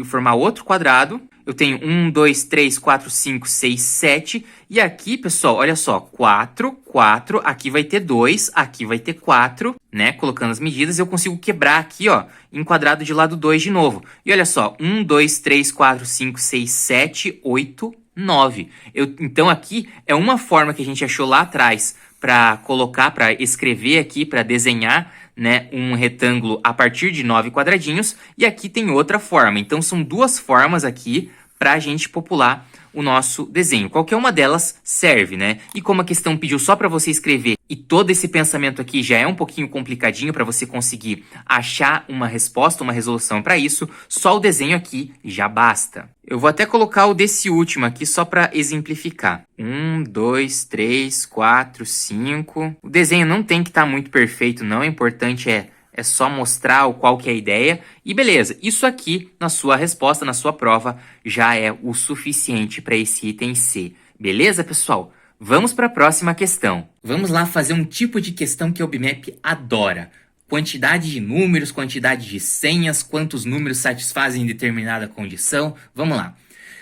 e formar outro quadrado. Eu tenho 1, 2, 3, 4, 5, 6, 7. E aqui, pessoal, olha só, 4, 4. Aqui vai ter 2, aqui vai ter 4, né? Colocando as medidas, eu consigo quebrar aqui, ó, em quadrado de lado 2 de novo. E olha só, 1, 2, 3, 4, 5, 6, 7, 8, 9. Então aqui é uma forma que a gente achou lá atrás para colocar, para escrever aqui, para desenhar, né, um retângulo a partir de 9 quadradinhos. E aqui tem outra forma. Então são duas formas aqui para a gente popular o nosso desenho. Qualquer uma delas serve, né? E como a questão pediu só para você escrever e todo esse pensamento aqui já é um pouquinho complicadinho para você conseguir achar uma resposta, uma resolução para isso, só o desenho aqui já basta. Eu vou até colocar o desse último aqui só para exemplificar. 1, 2, 3, 4, 5. O desenho não tem que estar muito perfeito, não. O importante é só mostrar qual que é a ideia. E beleza, isso aqui na sua resposta, na sua prova, já é o suficiente para esse item C. Beleza, pessoal? Vamos para a próxima questão. Vamos lá fazer um tipo de questão que a OBMAP adora. Quantidade de números, quantidade de senhas, quantos números satisfazem determinada condição. Vamos lá.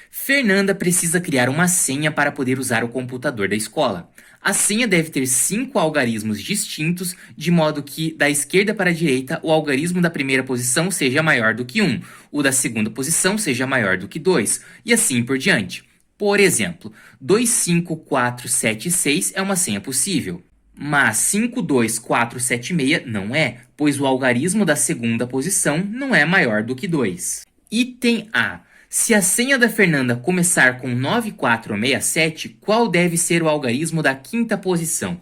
Fernanda precisa criar uma senha para poder usar o computador da escola. A senha deve ter 5 algarismos distintos, de modo que, da esquerda para a direita, o algarismo da primeira posição seja maior do que 1, o da segunda posição seja maior do que 2, e assim por diante. Por exemplo, 25476 é uma senha possível, mas 52476 não é, pois o algarismo da segunda posição não é maior do que 2. Item A. Se a senha da Fernanda começar com 9467, qual deve ser o algarismo da quinta posição?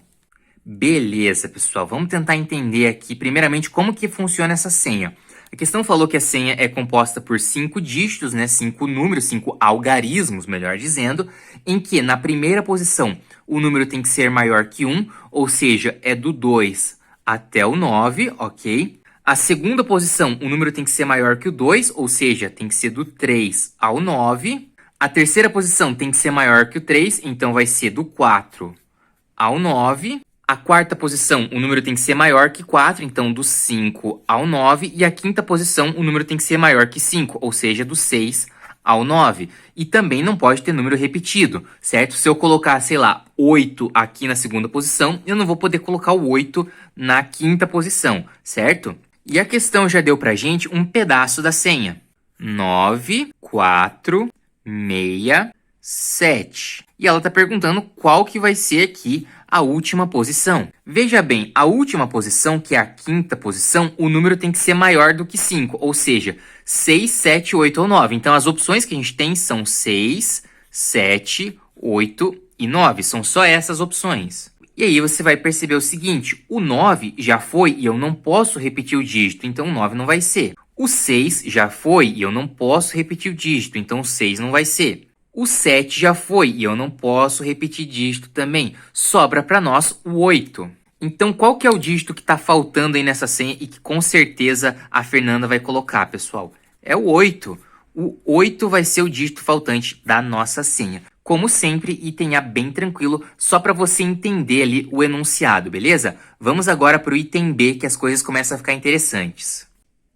Beleza, pessoal. Vamos tentar entender aqui, primeiramente, como que funciona essa senha. A questão falou que a senha é composta por 5 dígitos, né? 5 números, 5 algarismos, melhor dizendo, em que na primeira posição o número tem que ser maior que 1, ou seja, é do 2 até o 9, ok? A segunda posição, o número tem que ser maior que o 2, ou seja, tem que ser do 3 ao 9. A terceira posição tem que ser maior que o 3, então vai ser do 4 ao 9. A quarta posição, o número tem que ser maior que 4, então do 5 ao 9. E a quinta posição, o número tem que ser maior que 5, ou seja, do 6 ao 9. E também não pode ter número repetido, certo? Se eu colocar, sei lá, 8 aqui na segunda posição, eu não vou poder colocar o 8 na quinta posição, certo? E a questão já deu pra gente um pedaço da senha. 9467. E ela tá perguntando qual que vai ser aqui a última posição. Veja bem, a última posição, que é a quinta posição, o número tem que ser maior do que 5, ou seja, 6, 7, 8 ou 9. Então as opções que a gente tem são 6, 7, 8 e 9. São só essas opções. E aí você vai perceber o seguinte, o 9 já foi e eu não posso repetir o dígito, então o 9 não vai ser. O 6 já foi e eu não posso repetir o dígito, então o 6 não vai ser. O 7 já foi e eu não posso repetir dígito também. Sobra para nós o 8. Então qual que é o dígito que está faltando aí nessa senha e que com certeza a Fernanda vai colocar, pessoal? É o 8. O 8 vai ser o dígito faltante da nossa senha. Como sempre, item A bem tranquilo, só para você entender ali o enunciado, beleza? Vamos agora para o item B, que as coisas começam a ficar interessantes.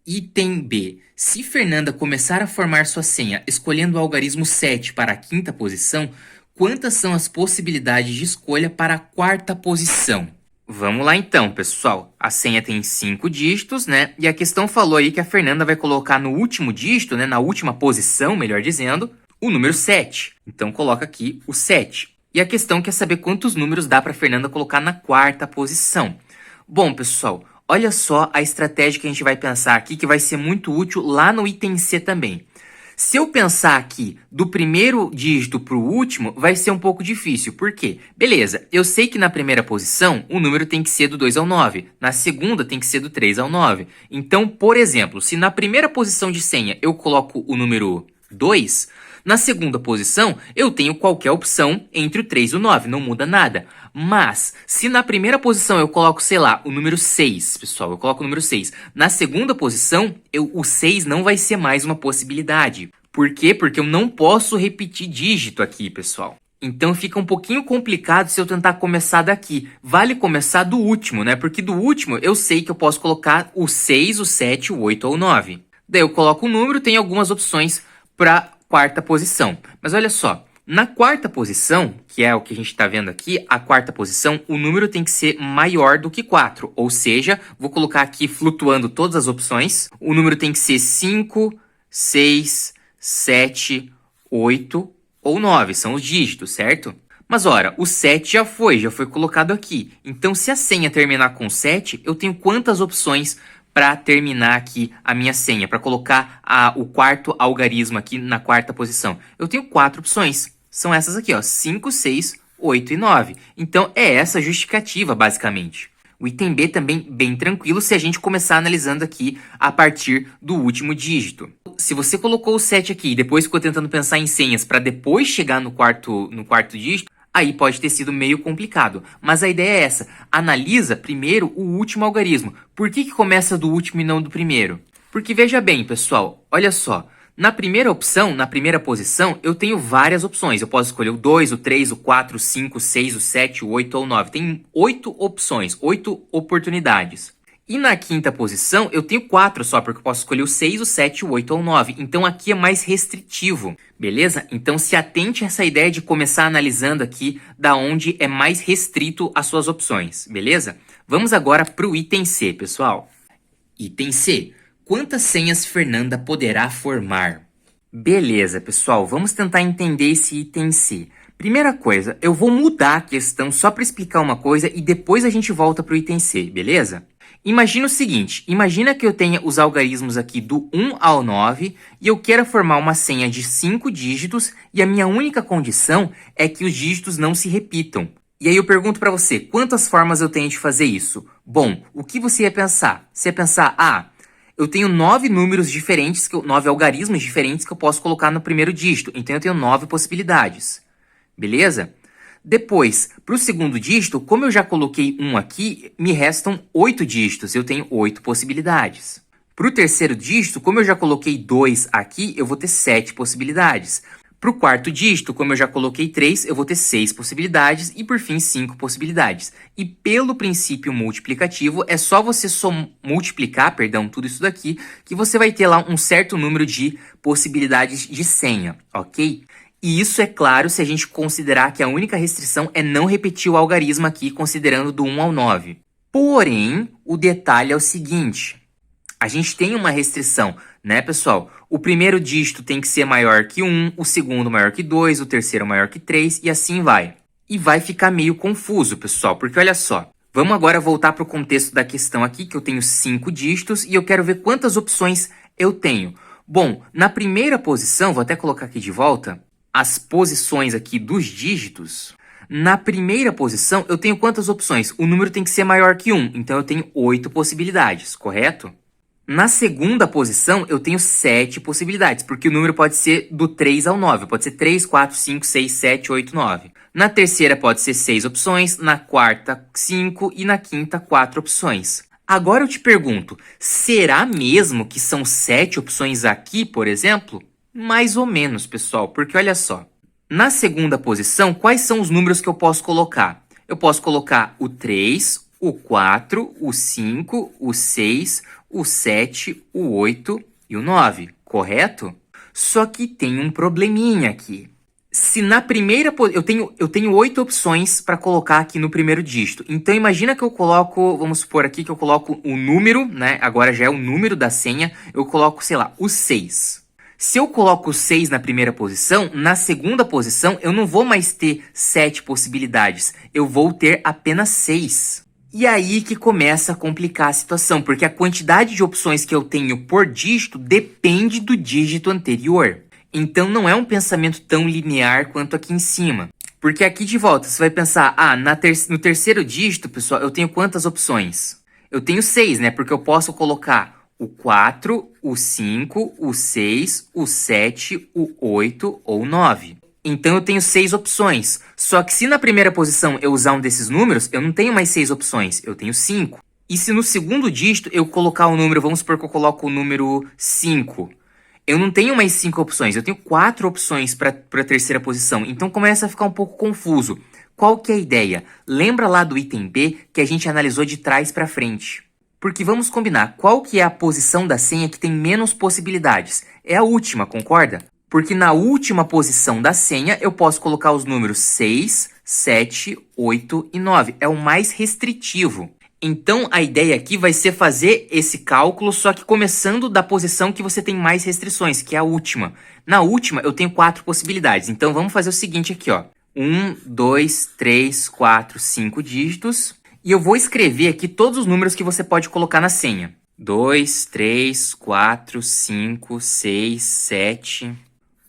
Item B. Se Fernanda começar a formar sua senha escolhendo o algarismo 7 para a quinta posição, quantas são as possibilidades de escolha para a quarta posição? Vamos lá então, pessoal. A senha tem 5 dígitos, né? E a questão falou aí que a Fernanda vai colocar no último dígito, né? Na última posição, melhor dizendo, o número 7. Então coloca aqui o 7. E a questão quer saber quantos números dá para a Fernanda colocar na quarta posição. Bom, pessoal, olha só a estratégia que a gente vai pensar aqui, que vai ser muito útil lá no item C também. Se eu pensar aqui do primeiro dígito para o último, vai ser um pouco difícil. Por quê? Beleza, eu sei que na primeira posição o número tem que ser do 2 ao 9. Na segunda tem que ser do 3 ao 9. Então, por exemplo, se na primeira posição de senha eu coloco o número 2, na segunda posição eu tenho qualquer opção entre o 3 e o 9, não muda nada. Mas, se na primeira posição eu coloco, sei lá, o número 6, pessoal, eu coloco o número 6. Na segunda posição, o 6 não vai ser mais uma possibilidade. Por quê? Porque eu não posso repetir dígito aqui, pessoal. Então fica um pouquinho complicado se eu tentar começar daqui. Vale começar do último, né? Porque do último eu sei que eu posso colocar o 6, o 7, o 8 ou o 9. Daí eu coloco o número, tem algumas opções para quarta posição. Mas olha só. Na quarta posição, que é o que a gente está vendo aqui, a quarta posição, o número tem que ser maior do que 4. Ou seja, vou colocar aqui flutuando todas as opções. O número tem que ser 5, 6, 7, 8 ou 9. São os dígitos, certo? Mas ora, o 7 já foi colocado aqui. Então, se a senha terminar com 7, eu tenho quantas opções para terminar aqui a minha senha, para colocar o quarto algarismo aqui na quarta posição? Eu tenho 4 opções. São essas aqui, ó, 5, 6, 8 e 9. Então, é essa a justificativa, basicamente. O item B também bem tranquilo se a gente começar analisando aqui a partir do último dígito. Se você colocou o 7 aqui e depois ficou tentando pensar em senhas para depois chegar no quarto dígito, aí pode ter sido meio complicado. Mas a ideia é essa. Analisa primeiro o último algarismo. Por que começa do último e não do primeiro? Porque veja bem, pessoal, olha só. Na primeira opção, na primeira posição, eu tenho várias opções. Eu posso escolher o 2, o 3, o 4, o 5, o 6, o 7, o 8 ou o 9. Tem 8 opções, 8 oportunidades. E na quinta posição, eu tenho 4 só, porque eu posso escolher o 6, o 7, o 8 ou o 9. Então aqui é mais restritivo, beleza? Então se atente a essa ideia de começar analisando aqui da onde é mais restrito as suas opções, beleza? Vamos agora para o item C, pessoal. Item C. Quantas senhas Fernanda poderá formar? Beleza, pessoal, vamos tentar entender esse item C. Primeira coisa, eu vou mudar a questão só para explicar uma coisa e depois a gente volta para o item C, beleza? Imagina o seguinte, imagina que eu tenha os algarismos aqui do 1 ao 9 e eu quero formar uma senha de 5 dígitos e a minha única condição é que os dígitos não se repitam. E aí eu pergunto para você, quantas formas eu tenho de fazer isso? Bom, o que você ia pensar? Você ia pensar, eu tenho 9 números diferentes, 9 algarismos diferentes que eu posso colocar no primeiro dígito, então eu tenho 9 possibilidades. Beleza? Depois, para o segundo dígito, como eu já coloquei 1 aqui, me restam 8 dígitos, eu tenho 8 possibilidades. Para o terceiro dígito, como eu já coloquei 2 aqui, eu vou ter 7 possibilidades. Para o quarto dígito, como eu já coloquei 3, eu vou ter 6 possibilidades e, por fim, 5 possibilidades. E pelo princípio multiplicativo, é só você multiplicar, tudo isso daqui, que você vai ter lá um certo número de possibilidades de senha, ok? E isso é claro se a gente considerar que a única restrição é não repetir o algarismo aqui, considerando do 1 ao 9. Porém, o detalhe é o seguinte, a gente tem uma restrição, né, pessoal? O primeiro dígito tem que ser maior que 1, o segundo maior que 2, o terceiro maior que 3 e assim vai. E vai ficar meio confuso, pessoal, porque olha só. Vamos agora voltar para o contexto da questão aqui, que eu tenho 5 dígitos e eu quero ver quantas opções eu tenho. Bom, na primeira posição, vou até colocar aqui de volta, as posições aqui dos dígitos. Na primeira posição, eu tenho quantas opções? O número tem que ser maior que 1, então eu tenho 8 possibilidades, correto? Na segunda posição, eu tenho 7 possibilidades, porque o número pode ser do 3 ao 9. Pode ser 3, 4, 5, 6, 7, 8, 9. Na terceira pode ser 6 opções, na quarta 5 e na quinta 4 opções. Agora eu te pergunto, será mesmo que são 7 opções aqui, por exemplo? Mais ou menos, pessoal, porque olha só. Na segunda posição, quais são os números que eu posso colocar? Eu posso colocar o 3, o 4, o 5, o 6, o 7, o 8 e o 9, correto? Só que tem um probleminha aqui. Se na primeira eu tenho 8 opções para colocar aqui no primeiro dígito. Então imagina que eu coloco, vamos supor aqui que eu coloco o número, né? Agora já é o número da senha, eu coloco, sei lá, o 6. Se eu coloco o 6 na primeira posição, na segunda posição eu não vou mais ter 7 possibilidades, eu vou ter apenas 6. E aí que começa a complicar a situação, porque a quantidade de opções que eu tenho por dígito depende do dígito anterior. Então não é um pensamento tão linear quanto aqui em cima. Porque aqui de volta você vai pensar, no terceiro dígito, pessoal, eu tenho quantas opções? Eu tenho 6, né? Porque eu posso colocar o 4, o 5, o 6, o 7, o 8 ou o 9. Então eu tenho 6 opções. Só que se na primeira posição eu usar um desses números, eu não tenho mais 6 opções, eu tenho 5. E se no segundo dígito eu colocar o número, vamos supor que eu coloco o número 5, eu não tenho mais 5 opções, eu tenho 4 opções para a terceira posição. Então começa a ficar um pouco confuso. Qual que é a ideia? Lembra lá do item B que a gente analisou de trás para frente. Porque vamos combinar, qual que é a posição da senha que tem menos possibilidades? É a última, concorda? Porque na última posição da senha eu posso colocar os números 6, 7, 8 e 9. É o mais restritivo. Então a ideia aqui vai ser fazer esse cálculo, só que começando da posição que você tem mais restrições, que é a última. Na última eu tenho 4 possibilidades, então vamos fazer o seguinte aqui, ó. 1, 2, 3, 4, 5 dígitos. E eu vou escrever aqui todos os números que você pode colocar na senha. 2, 3, 4, 5, 6, 7,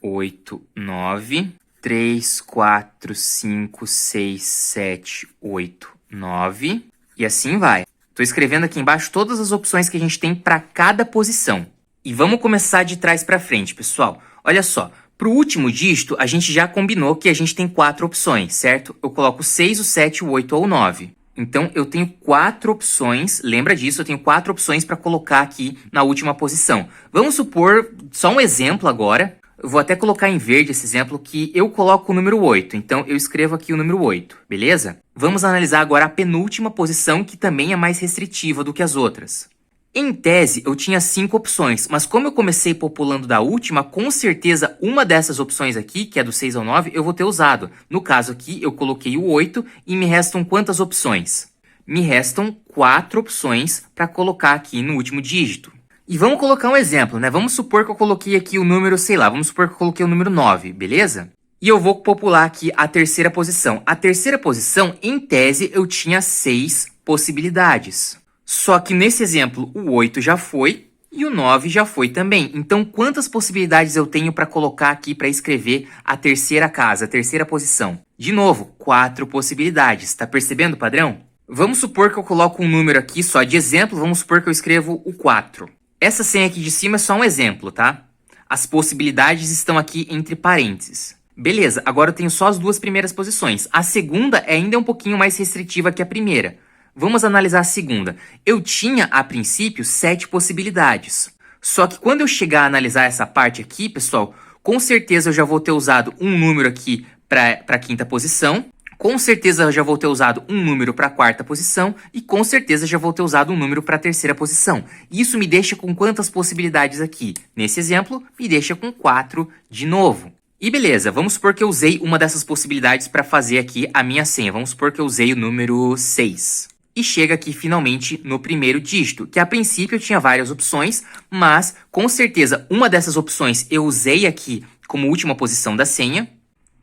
8, 9. 3, 4, 5, 6, 7, 8, 9. E assim vai. Estou escrevendo aqui embaixo todas as opções que a gente tem para cada posição. E vamos começar de trás para frente, pessoal. Olha só, para o último dígito, a gente já combinou que a gente tem 4 opções, certo? Eu coloco o 6, o 7, o 8 ou o 9. Então, eu tenho 4 opções, lembra disso, eu tenho 4 opções para colocar aqui na última posição. Vamos supor, só um exemplo agora, eu vou até colocar em verde esse exemplo, que eu coloco o número 8, então eu escrevo aqui o número 8, beleza? Vamos analisar agora a penúltima posição, que também é mais restritiva do que as outras. Em tese, eu tinha 5 opções, mas como eu comecei populando da última, com certeza uma dessas opções aqui, que é do 6 ao 9, eu vou ter usado. No caso aqui, eu coloquei o 8 e me restam quantas opções? Me restam 4 opções para colocar aqui no último dígito. E vamos colocar um exemplo, né? Vamos supor que eu coloquei aqui o número, sei lá, vamos supor que eu coloquei o número 9, beleza? E eu vou popular aqui a terceira posição. A terceira posição, em tese, eu tinha 6 possibilidades. Só que nesse exemplo, o 8 já foi e o 9 já foi também. Então, quantas possibilidades eu tenho para colocar aqui para escrever a terceira casa, a terceira posição? De novo, 4 possibilidades. Tá percebendo o padrão? Vamos supor que eu coloco um número aqui só de exemplo, vamos supor que eu escrevo o 4. Essa senha aqui de cima é só um exemplo, tá? As possibilidades estão aqui entre parênteses. Beleza, agora eu tenho só as 2 primeiras posições. A segunda ainda é um pouquinho mais restritiva que a primeira. Vamos analisar a segunda. Eu tinha, a princípio, 7 possibilidades. Só que quando eu chegar a analisar essa parte aqui, pessoal, com certeza eu já vou ter usado um número aqui para a quinta posição. Com certeza eu já vou ter usado um número para a quarta posição. E com certeza já vou ter usado um número para a terceira posição. Isso me deixa com quantas possibilidades aqui? Nesse exemplo, me deixa com 4 de novo. E beleza, vamos supor que eu usei uma dessas possibilidades para fazer aqui a minha senha. Vamos supor que eu usei o número 6. E chega aqui finalmente no primeiro dígito, que a princípio eu tinha várias opções, mas com certeza uma dessas opções eu usei aqui como última posição da senha.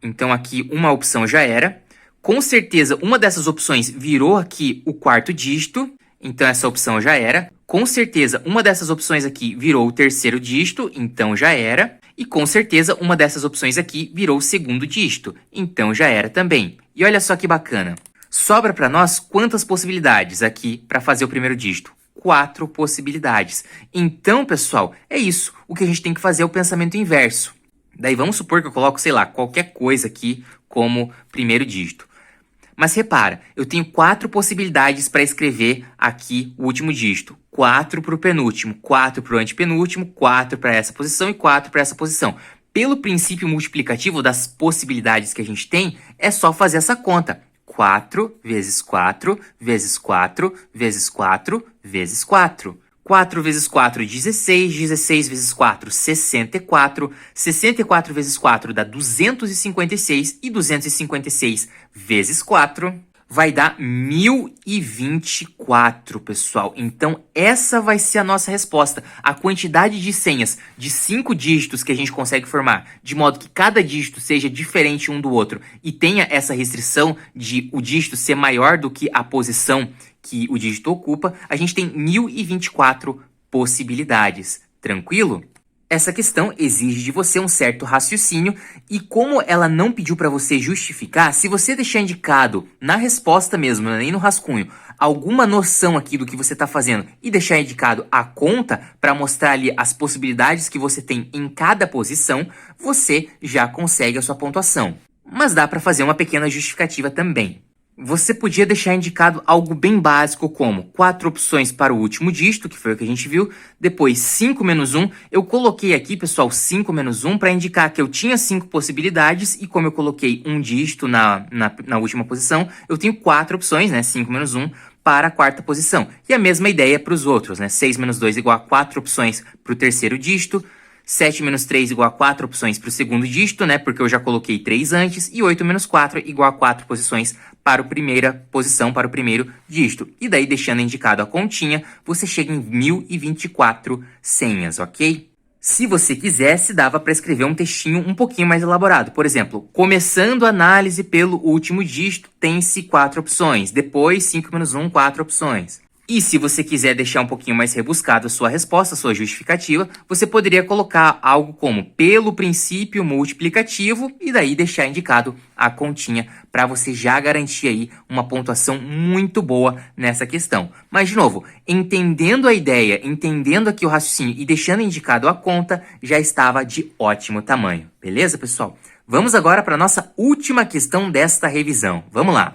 Então aqui uma opção já era. Com certeza uma dessas opções virou aqui o quarto dígito, então essa opção já era. Com certeza uma dessas opções aqui virou o terceiro dígito, então já era. E com certeza uma dessas opções aqui virou o segundo dígito, então já era também. E olha só que bacana. Sobra para nós quantas possibilidades aqui para fazer o primeiro dígito? 4 possibilidades. Então, pessoal, é isso. O que a gente tem que fazer é o pensamento inverso. Daí vamos supor que eu coloco, sei lá, qualquer coisa aqui como primeiro dígito. Mas repara, eu tenho 4 possibilidades para escrever aqui o último dígito. 4 para o penúltimo, 4 para o antepenúltimo, 4 para essa posição e 4 para essa posição. Pelo princípio multiplicativo das possibilidades que a gente tem, é só fazer essa conta. 4 vezes 4 vezes 4 vezes 4 vezes 4. 4 vezes 4, 16. 16 vezes 4, 64. 64 vezes 4 dá 256. E 256 vezes 4 vai dar 1024, pessoal. Então, essa vai ser a nossa resposta. A quantidade de senhas de 5 dígitos que a gente consegue formar, de modo que cada dígito seja diferente um do outro e tenha essa restrição de o dígito ser maior do que a posição que o dígito ocupa, a gente tem 1024 possibilidades. Tranquilo? Essa questão exige de você um certo raciocínio e como ela não pediu para você justificar, se você deixar indicado na resposta mesmo, nem no rascunho, alguma noção aqui do que você está fazendo e deixar indicado a conta para mostrar ali as possibilidades que você tem em cada posição, você já consegue a sua pontuação. Mas dá para fazer uma pequena justificativa também. Você podia deixar indicado algo bem básico como 4 opções para o último dígito, que foi o que a gente viu, depois 5 menos 1. Eu coloquei aqui, pessoal, 5 menos 1 para indicar que eu tinha 5 possibilidades e como eu coloquei um dígito na última posição, eu tenho 4 opções, né, 5 menos 1, para a quarta posição. E a mesma ideia para os outros, né, 6 menos 2 igual a 4 opções para o terceiro dígito, 7 menos 3 igual a 4 opções para o segundo dígito, né? Porque eu já coloquei 3 antes. E 8 menos 4 igual a 4 posições para a primeira posição, para o primeiro dígito. E daí, deixando indicado a continha, você chega em 1024 senhas, ok? Se você quisesse, dava para escrever um textinho um pouquinho mais elaborado. Por exemplo, começando a análise pelo último dígito, tem-se 4 opções. Depois, 5 menos 1, 4 opções. E se você quiser deixar um pouquinho mais rebuscado a sua resposta, a sua justificativa, você poderia colocar algo como pelo princípio multiplicativo e daí deixar indicado a continha para você já garantir aí uma pontuação muito boa nessa questão. Mas, de novo, entendendo a ideia, entendendo aqui o raciocínio e deixando indicado a conta, já estava de ótimo tamanho. Beleza, pessoal? Vamos agora para a nossa última questão desta revisão. Vamos lá!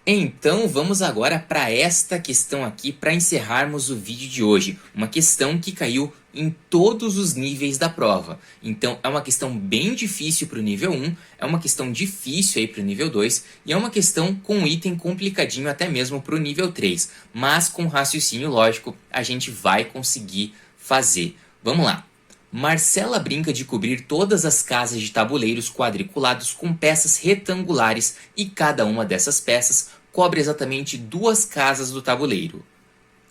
Então vamos agora para esta questão aqui para encerrarmos o vídeo de hoje. Uma questão que caiu em todos os níveis da prova. Então é uma questão bem difícil para o nível 1, é uma questão difícil aí para o nível 2 e é uma questão com um item complicadinho até mesmo para o nível 3. Mas com raciocínio lógico a gente vai conseguir fazer. Vamos lá. Marcela brinca de cobrir todas as casas de tabuleiros quadriculados com peças retangulares e cada uma dessas peças cobre exatamente 2 casas do tabuleiro.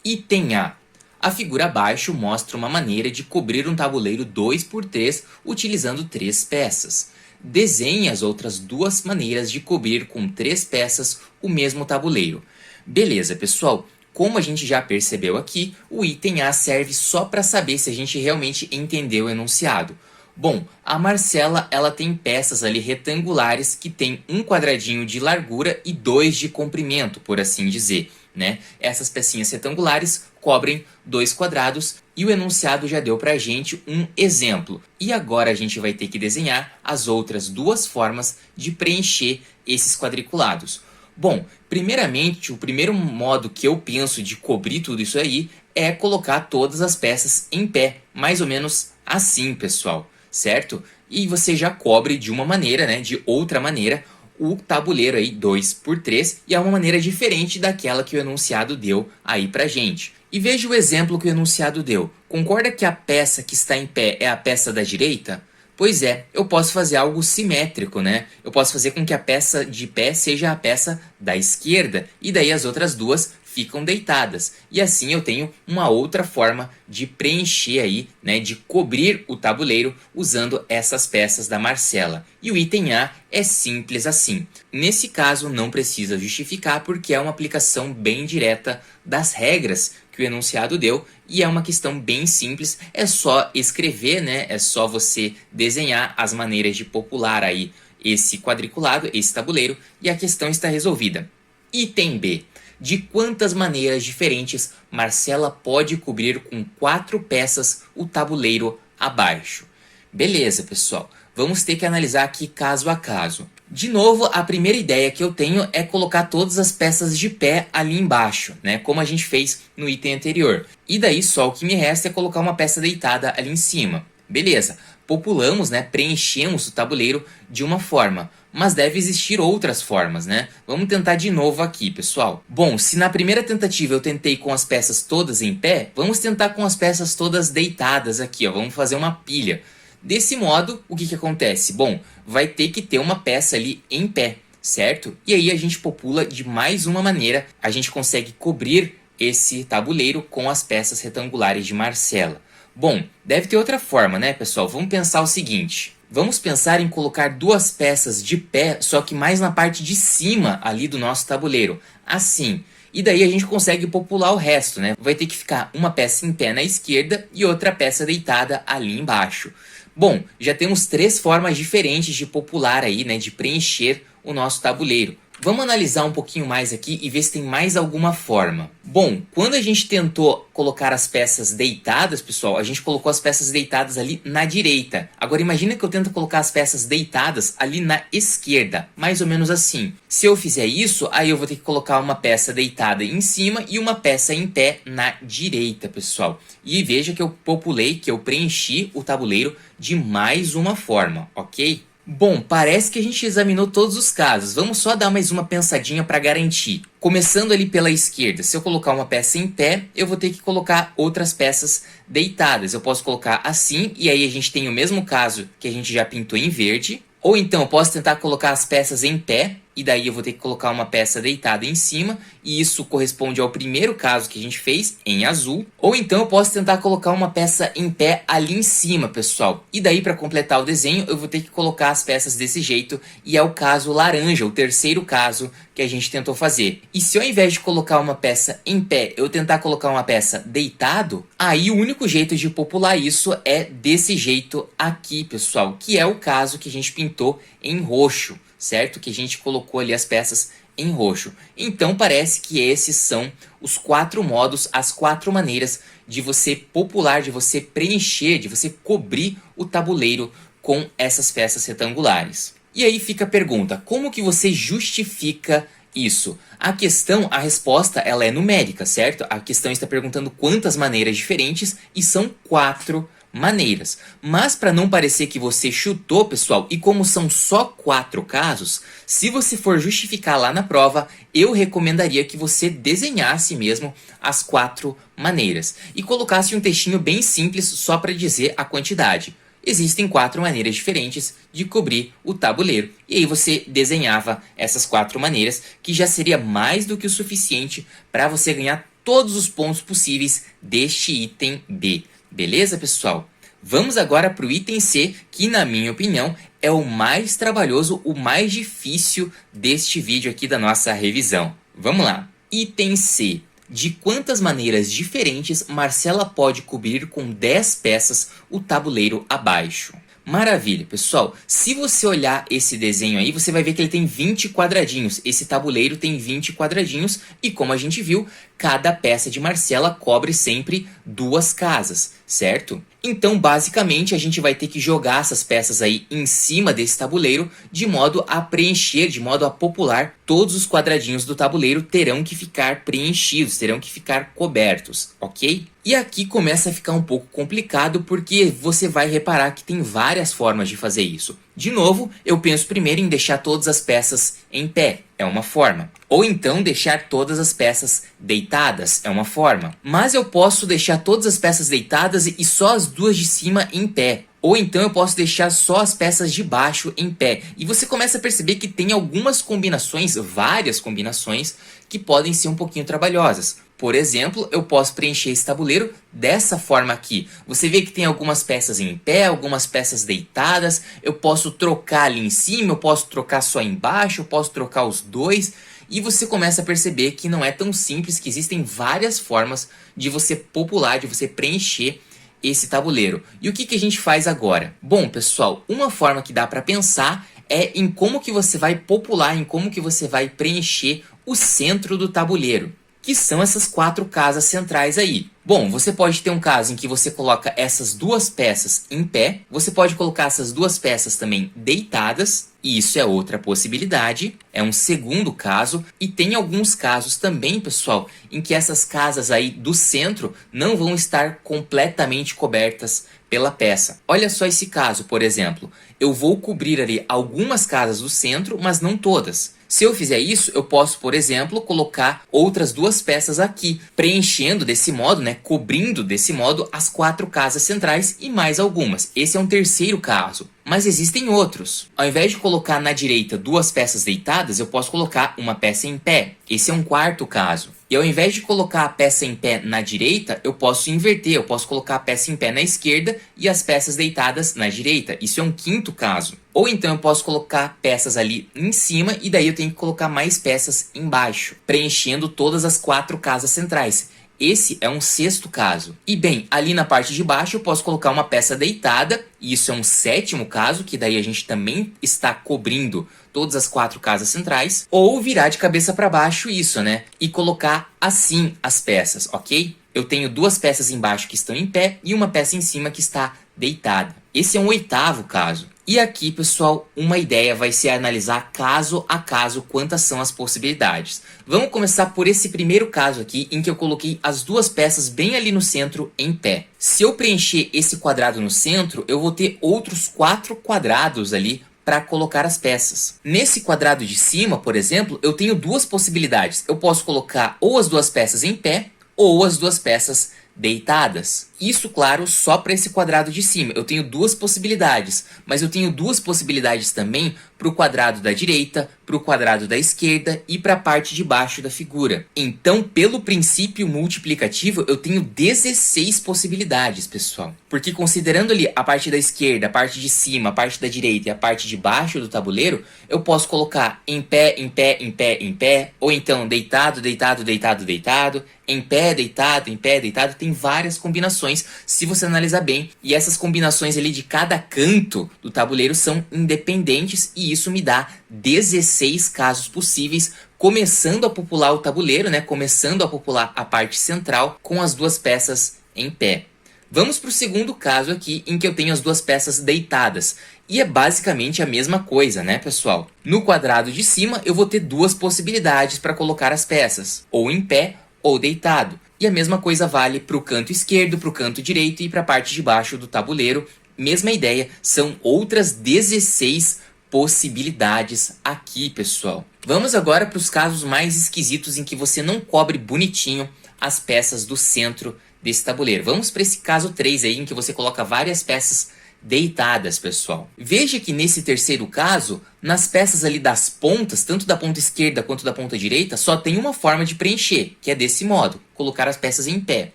Item A. A figura abaixo mostra uma maneira de cobrir um tabuleiro 2x3 utilizando 3 peças. Desenhe as outras 2 maneiras de cobrir com 3 peças o mesmo tabuleiro. Beleza, pessoal. Como a gente já percebeu aqui, o item A serve só para saber se a gente realmente entendeu o enunciado. Bom, a Marcela ela tem peças ali retangulares que tem um quadradinho de largura e 2 de comprimento, por assim dizer, né? Essas pecinhas retangulares cobrem 2 quadrados e o enunciado já deu pra gente um exemplo. E agora a gente vai ter que desenhar as outras 2 formas de preencher esses quadriculados. Bom, primeiramente, o primeiro modo que eu penso de cobrir tudo isso aí é colocar todas as peças em pé, mais ou menos assim, pessoal, certo? E você já cobre de uma maneira, né, de outra maneira, o tabuleiro aí 2x3 e é uma maneira diferente daquela que o enunciado deu aí pra gente. E veja o exemplo que o enunciado deu. Concorda que a peça que está em pé é a peça da direita? Pois é, eu posso fazer algo simétrico, né? Eu posso fazer com que a peça de pé seja a peça da esquerda e daí as outras 2 ficam deitadas. E assim eu tenho uma outra forma de preencher aí, né, de cobrir o tabuleiro usando essas peças da Marcela. E o item A é simples assim. Nesse caso não precisa justificar porque é uma aplicação bem direta das regras que o enunciado deu e é uma questão bem simples, é só escrever, né? É só você desenhar as maneiras de popular aí esse quadriculado, esse tabuleiro e a questão está resolvida. Item B. De quantas maneiras diferentes Marcela pode cobrir com 4 peças o tabuleiro abaixo? Beleza, pessoal. Vamos ter que analisar aqui caso a caso. De novo, a primeira ideia que eu tenho é colocar todas as peças de pé ali embaixo, né? Como a gente fez no item anterior. E daí só o que me resta é colocar uma peça deitada ali em cima. Beleza, populamos, né? Preenchemos o tabuleiro de uma forma. Mas deve existir outras formas, né? Vamos tentar de novo aqui, pessoal. Bom, se na primeira tentativa eu tentei com as peças todas em pé, vamos tentar com as peças todas deitadas aqui, ó. Vamos fazer uma pilha. Desse modo, o que acontece? Bom, vai ter que ter uma peça ali em pé, certo? E aí a gente popula de mais uma maneira, a gente consegue cobrir esse tabuleiro com as peças retangulares de Marcela. Bom, deve ter outra forma, né, pessoal? Vamos pensar o seguinte. Vamos pensar em colocar 2 peças de pé, só que mais na parte de cima ali do nosso tabuleiro. Assim. E daí a gente consegue popular o resto, né? Vai ter que ficar uma peça em pé na esquerda e outra peça deitada ali embaixo. Bom, já temos 3 formas diferentes de popular aí, né? De preencher o nosso tabuleiro. Vamos analisar um pouquinho mais aqui e ver se tem mais alguma forma. Bom, quando a gente tentou colocar as peças deitadas, pessoal, a gente colocou as peças deitadas ali na direita. Agora imagina que eu tento colocar as peças deitadas ali na esquerda, mais ou menos assim. Se eu fizer isso, aí eu vou ter que colocar uma peça deitada em cima e uma peça em pé na direita, pessoal. E veja que eu populei, que eu preenchi o tabuleiro de mais uma forma, ok? Bom, parece que a gente examinou todos os casos. Vamos só dar mais uma pensadinha para garantir. Começando ali pela esquerda, se eu colocar uma peça em pé, eu vou ter que colocar outras peças deitadas. Eu posso colocar assim, e aí a gente tem o mesmo caso que a gente já pintou em verde. Ou então eu posso tentar colocar as peças em pé, e daí eu vou ter que colocar uma peça deitada em cima, e isso corresponde ao primeiro caso que a gente fez, em azul. Ou então eu posso tentar colocar uma peça em pé ali em cima, pessoal. E daí para completar o desenho eu vou ter que colocar as peças desse jeito, e é o caso laranja, o terceiro caso que a gente tentou fazer. E se ao invés de colocar uma peça em pé, eu tentar colocar uma peça deitado, aí o único jeito de popular isso é desse jeito aqui, pessoal, que é o caso que a gente pintou em roxo, certo? Que a gente colocou ali as peças em roxo. Então parece que esses são os 4 modos, as 4 maneiras de você popular, de você preencher, de você cobrir o tabuleiro com essas peças retangulares. E aí fica a pergunta, como que você justifica Isso. A resposta, ela é numérica, certo? A questão está perguntando quantas maneiras diferentes e são 4 maneiras. Mas para não parecer que você chutou, pessoal, e como são só 4 casos, se você for justificar lá na prova, eu recomendaria que você desenhasse mesmo as 4 maneiras e colocasse um textinho bem simples só para dizer a quantidade. Existem 4 maneiras diferentes de cobrir o tabuleiro. E aí você desenhava essas 4 maneiras, que já seria mais do que o suficiente para você ganhar todos os pontos possíveis deste item B. Beleza, pessoal? Vamos agora para o item C, que na minha opinião é o mais trabalhoso, o mais difícil deste vídeo aqui da nossa revisão. Vamos lá. Item C. De quantas maneiras diferentes Marcela pode cobrir com 10 peças o tabuleiro abaixo? Maravilha, pessoal. Se você olhar esse desenho aí, você vai ver que ele tem 20 quadradinhos. Esse tabuleiro tem 20 quadradinhos e, como a gente viu, cada peça de Marcela cobre sempre 2 casas, certo? Então, basicamente, a gente vai ter que jogar essas peças aí em cima desse tabuleiro de modo a preencher, de modo a popular, todos os quadradinhos do tabuleiro terão que ficar preenchidos, terão que ficar cobertos, ok? E aqui começa a ficar um pouco complicado porque você vai reparar que tem várias formas de fazer isso. De novo, eu penso primeiro em deixar todas as peças em pé, é uma forma. Ou então deixar todas as peças deitadas, é uma forma. Mas eu posso deixar todas as peças deitadas e só as 2 de cima em pé. Ou então eu posso deixar só as peças de baixo em pé. E você começa a perceber que tem algumas combinações, várias combinações, que podem ser um pouquinho trabalhosas. Por exemplo, eu posso preencher esse tabuleiro dessa forma aqui. Você vê que tem algumas peças em pé, algumas peças deitadas. Eu posso trocar ali em cima, eu posso trocar só embaixo, eu posso trocar os dois. E você começa a perceber que não é tão simples, que existem várias formas de você popular, de você preencher esse tabuleiro. E o que a gente faz agora? Bom, pessoal, uma forma que dá para pensar é em como que você vai popular, em como que você vai preencher o centro do tabuleiro, que são essas 4 casas centrais aí. Bom, você pode ter um caso em que você coloca essas 2 peças em pé, você pode colocar essas 2 peças também deitadas, e isso é outra possibilidade, é um segundo caso, e tem alguns casos também, pessoal, em que essas casas aí do centro não vão estar completamente cobertas pela peça. Olha só esse caso, por exemplo, eu vou cobrir ali algumas casas do centro, mas não todas. Se eu fizer isso, eu posso, por exemplo, colocar outras 2 peças aqui, preenchendo desse modo, né, cobrindo desse modo as 4 casas centrais e mais algumas. Esse é um terceiro caso. Mas existem outros. Ao invés de colocar na direita 2 peças deitadas, eu posso colocar uma peça em pé. Esse é um quarto caso. E ao invés de colocar a peça em pé na direita, eu posso inverter. Eu posso colocar a peça em pé na esquerda e as peças deitadas na direita. Isso é um quinto caso. Ou então eu posso colocar peças ali em cima e daí eu tenho que colocar mais peças embaixo, preenchendo todas as 4 casas centrais. Esse é um sexto caso. E bem, ali na parte de baixo eu posso colocar uma peça deitada, e isso é um sétimo caso, que daí a gente também está cobrindo todas as 4 casas centrais, ou virar de cabeça para baixo isso, né? E colocar assim as peças, ok? Eu tenho 2 peças embaixo que estão em pé e uma peça em cima que está deitada. Esse é um oitavo caso. E aqui, pessoal, uma ideia vai ser analisar caso a caso quantas são as possibilidades. Vamos começar por esse primeiro caso aqui, em que eu coloquei as 2 peças bem ali no centro em pé. Se eu preencher esse quadrado no centro, eu vou ter outros 4 quadrados ali para colocar as peças. Nesse quadrado de cima, por exemplo, eu tenho 2 possibilidades. Eu posso colocar ou as 2 peças em pé, ou as 2 peças deitadas. Isso, claro, só para esse quadrado de cima. Eu tenho 2 possibilidades, mas eu tenho 2 possibilidades também para o quadrado da direita, para o quadrado da esquerda e para a parte de baixo da figura. Então, pelo princípio multiplicativo, eu tenho 16 possibilidades, pessoal. Porque considerando ali a parte da esquerda, a parte de cima, a parte da direita e a parte de baixo do tabuleiro, eu posso colocar em pé, em pé, em pé, em pé, ou então deitado, deitado, deitado, deitado, em pé, deitado, tem várias combinações se você analisar bem, e essas combinações ali de cada canto do tabuleiro são independentes e isso me dá 16 casos possíveis, começando a popular o tabuleiro, né, começando a popular a parte central com as 2 peças em pé. Vamos para o segundo caso aqui, em que eu tenho as 2 peças deitadas. E é basicamente a mesma coisa, né, pessoal? No quadrado de cima, eu vou ter duas possibilidades para colocar as peças, ou em pé ou deitado. E a mesma coisa vale para o canto esquerdo, para o canto direito e para a parte de baixo do tabuleiro. Mesma ideia, são outras 16 possibilidades aqui, pessoal. Vamos agora para os casos mais esquisitos em que você não cobre bonitinho as peças do centro desse tabuleiro. Vamos para esse caso 3 aí, em que você coloca várias peças deitadas, pessoal. Veja que nesse terceiro caso, nas peças ali das pontas, tanto da ponta esquerda quanto da ponta direita, só tem uma forma de preencher, que é desse modo, colocar as peças em pé.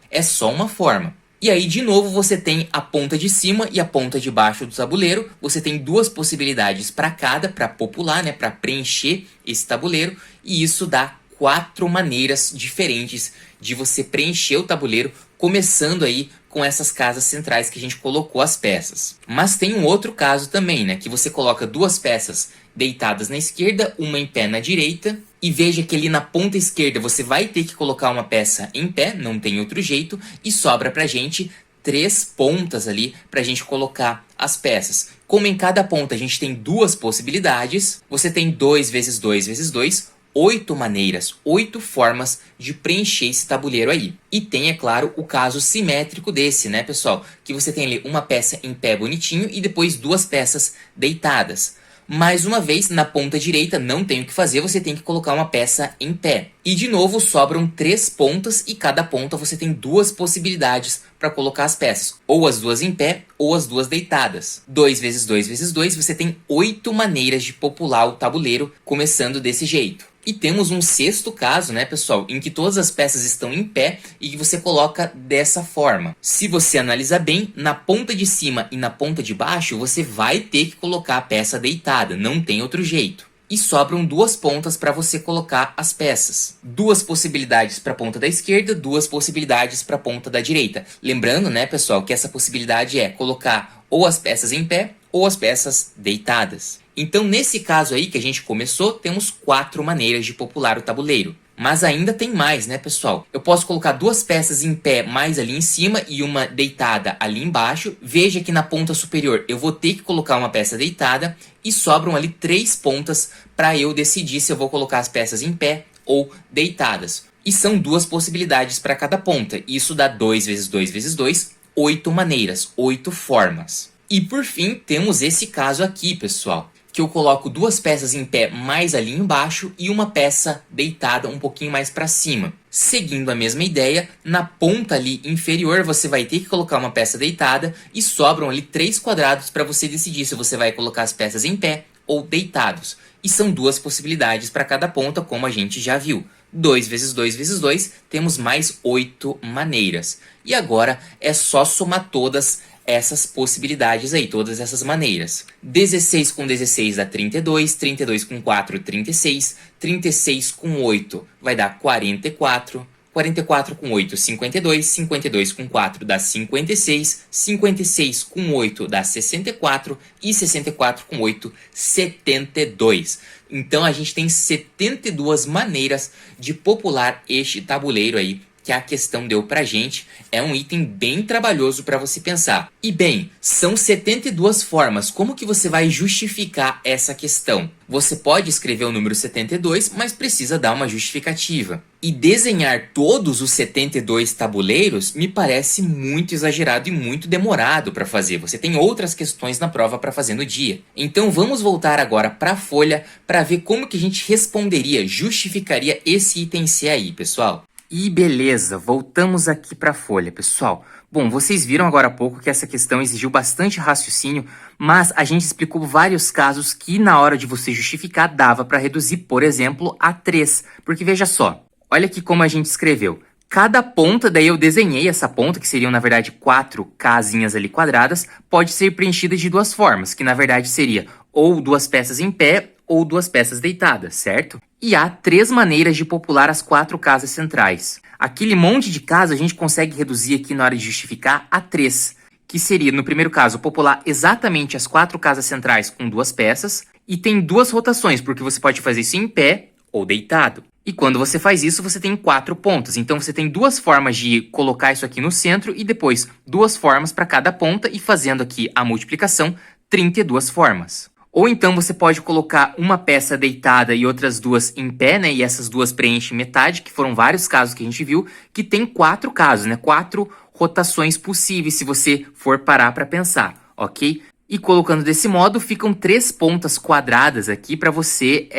É só uma forma. E aí, de novo, você tem a ponta de cima e a ponta de baixo do tabuleiro. Você tem duas possibilidades para cada, para popular, né, para preencher esse tabuleiro. E isso dá 4 maneiras diferentes de você preencher o tabuleiro, começando aí com essas casas centrais que a gente colocou as peças. Mas tem um outro caso também, né, que você coloca duas peças deitadas na esquerda, uma em pé na direita, e veja que ali na ponta esquerda você vai ter que colocar uma peça em pé, não tem outro jeito, e sobra pra gente 3 pontas ali pra gente colocar as peças. Como em cada ponta a gente tem duas possibilidades, você tem 2 vezes 2 vezes 2, 8 maneiras, 8 formas de preencher esse tabuleiro aí. E tem, é claro, o caso simétrico desse, né, pessoal? Que você tem ali uma peça em pé bonitinho e depois duas peças deitadas. Mais uma vez, na ponta direita não tem o que fazer, você tem que colocar uma peça em pé. E de novo, sobram 3 pontas e cada ponta você tem duas possibilidades para colocar as peças. Ou as duas em pé, ou as duas deitadas. 2 vezes 2 vezes 2, você tem 8 maneiras de popular o tabuleiro, começando desse jeito. E temos um sexto caso, né, pessoal, em que todas as peças estão em pé e que você coloca dessa forma. Se você analisar bem, na ponta de cima e na ponta de baixo, você vai ter que colocar a peça deitada, não tem outro jeito. E sobram 2 pontas para você colocar as peças. 2 possibilidades para a ponta da esquerda, 2 possibilidades para a ponta da direita. Lembrando, né, pessoal, que essa possibilidade é colocar ou as peças em pé ou as peças deitadas. Então, nesse caso aí que a gente começou, temos 4 maneiras de popular o tabuleiro. Mas ainda tem mais, né, pessoal? Eu posso colocar 2 peças em pé mais ali em cima e uma deitada ali embaixo. Veja que na ponta superior eu vou ter que colocar uma peça deitada e sobram ali 3 pontas para eu decidir se eu vou colocar as peças em pé ou deitadas. E são 2 possibilidades para cada ponta. Isso dá 2 vezes 2 vezes 2, 8 maneiras, 8 formas. E por fim, temos esse caso aqui, pessoal, que eu coloco 2 peças em pé mais ali embaixo e uma peça deitada um pouquinho mais para cima. Seguindo a mesma ideia, na ponta ali inferior você vai ter que colocar uma peça deitada e sobram ali 3 quadrados para você decidir se você vai colocar as peças em pé ou deitados. E são 2 possibilidades para cada ponta, como a gente já viu. 2 vezes 2 vezes 2, temos mais 8 maneiras. E agora é só somar todas essas possibilidades aí, todas essas maneiras. 16 com 16 dá 32, 32 com 4, 36, 36 com 8 vai dar 44, 44 com 8, 52, 52 com 4 dá 56, 56 com 8 dá 64 e 64 com 8, 72. Então a gente tem 72 maneiras de popular este tabuleiro aí que a questão deu pra gente. É um item bem trabalhoso para você pensar. E bem, são 72 formas. Como que você vai justificar essa questão? Você pode escrever o número 72, mas precisa dar uma justificativa. E desenhar todos os 72 tabuleiros me parece muito exagerado e muito demorado para fazer. Você tem outras questões na prova para fazer no dia. Então vamos voltar agora para a folha para ver como que a gente responderia, justificaria esse item C aí, pessoal. E beleza, voltamos aqui para a folha, pessoal. Bom, vocês viram agora há pouco que essa questão exigiu bastante raciocínio, mas a gente explicou vários casos que na hora de você justificar dava para reduzir, por exemplo, a 3. Porque veja só, olha aqui como a gente escreveu. Cada ponta, daí eu desenhei essa ponta, que seriam na verdade 4 casinhas ali quadradas, pode ser preenchida de 2 formas, que na verdade seria ou 2 peças em pé ou 2 peças deitadas, certo? E há 3 maneiras de popular as 4 casas centrais. Aquele monte de casa a gente consegue reduzir aqui na hora de justificar a 3, que seria, no primeiro caso, popular exatamente as 4 casas centrais com 2 peças, e tem 2 rotações, porque você pode fazer isso em pé ou deitado. E quando você faz isso, você tem 4 pontas. Então você tem 2 formas de colocar isso aqui no centro e depois 2 formas para cada ponta, e fazendo aqui a multiplicação, 32 formas. Ou então você pode colocar uma peça deitada e outras duas em pé, né? E essas duas preenchem metade, que foram vários casos que a gente viu, que tem 4 casos, né? 4 rotações possíveis, se você for parar para pensar, ok? E colocando desse modo, ficam 3 pontas quadradas aqui para você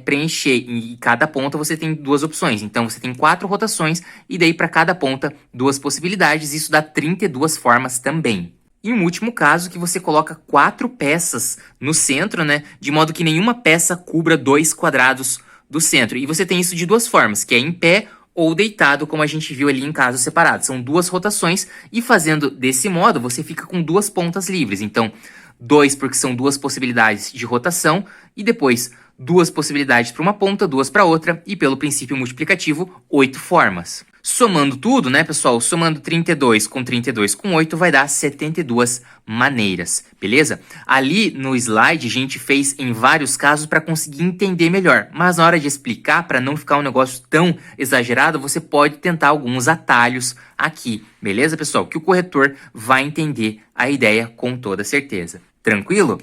preencher. E cada ponta você tem 2 opções. Então você tem 4 rotações e daí para cada ponta 2 possibilidades. Isso dá 32 formas também. E um último caso que você coloca 4 peças no centro, né? De modo que nenhuma peça cubra 2 quadrados do centro. E você tem isso de 2 formas, que é em pé ou deitado, como a gente viu ali em casos separados. São 2 rotações e fazendo desse modo, você fica com 2 pontas livres. Então, 2 porque são 2 possibilidades de rotação e depois 2 possibilidades para uma ponta, 2 para outra e pelo princípio multiplicativo, 8 formas. Somando tudo, né, pessoal? Somando 32 com 8 vai dar 72 maneiras, beleza? Ali no slide a gente fez em vários casos para conseguir entender melhor, mas na hora de explicar, para não ficar um negócio tão exagerado, você pode tentar alguns atalhos aqui, beleza, pessoal? Que o corretor vai entender a ideia com toda certeza. Tranquilo?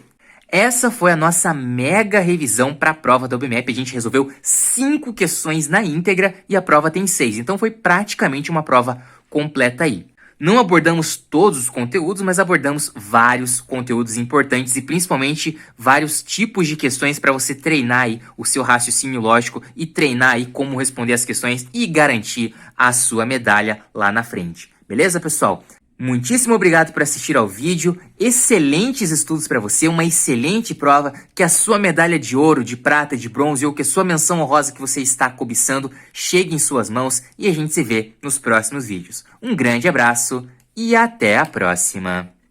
Essa foi a nossa mega revisão para a prova da OBMEP. A gente resolveu 5 questões na íntegra e a prova tem 6. Então foi praticamente uma prova completa aí. Não abordamos todos os conteúdos, mas abordamos vários conteúdos importantes e principalmente vários tipos de questões para você treinar aí o seu raciocínio lógico e treinar aí como responder as questões e garantir a sua medalha lá na frente. Beleza, pessoal? Muitíssimo obrigado por assistir ao vídeo, excelentes estudos para você, uma excelente prova, que a sua medalha de ouro, de prata, de bronze ou que a sua menção honrosa que você está cobiçando chegue em suas mãos e a gente se vê nos próximos vídeos. Um grande abraço e até a próxima!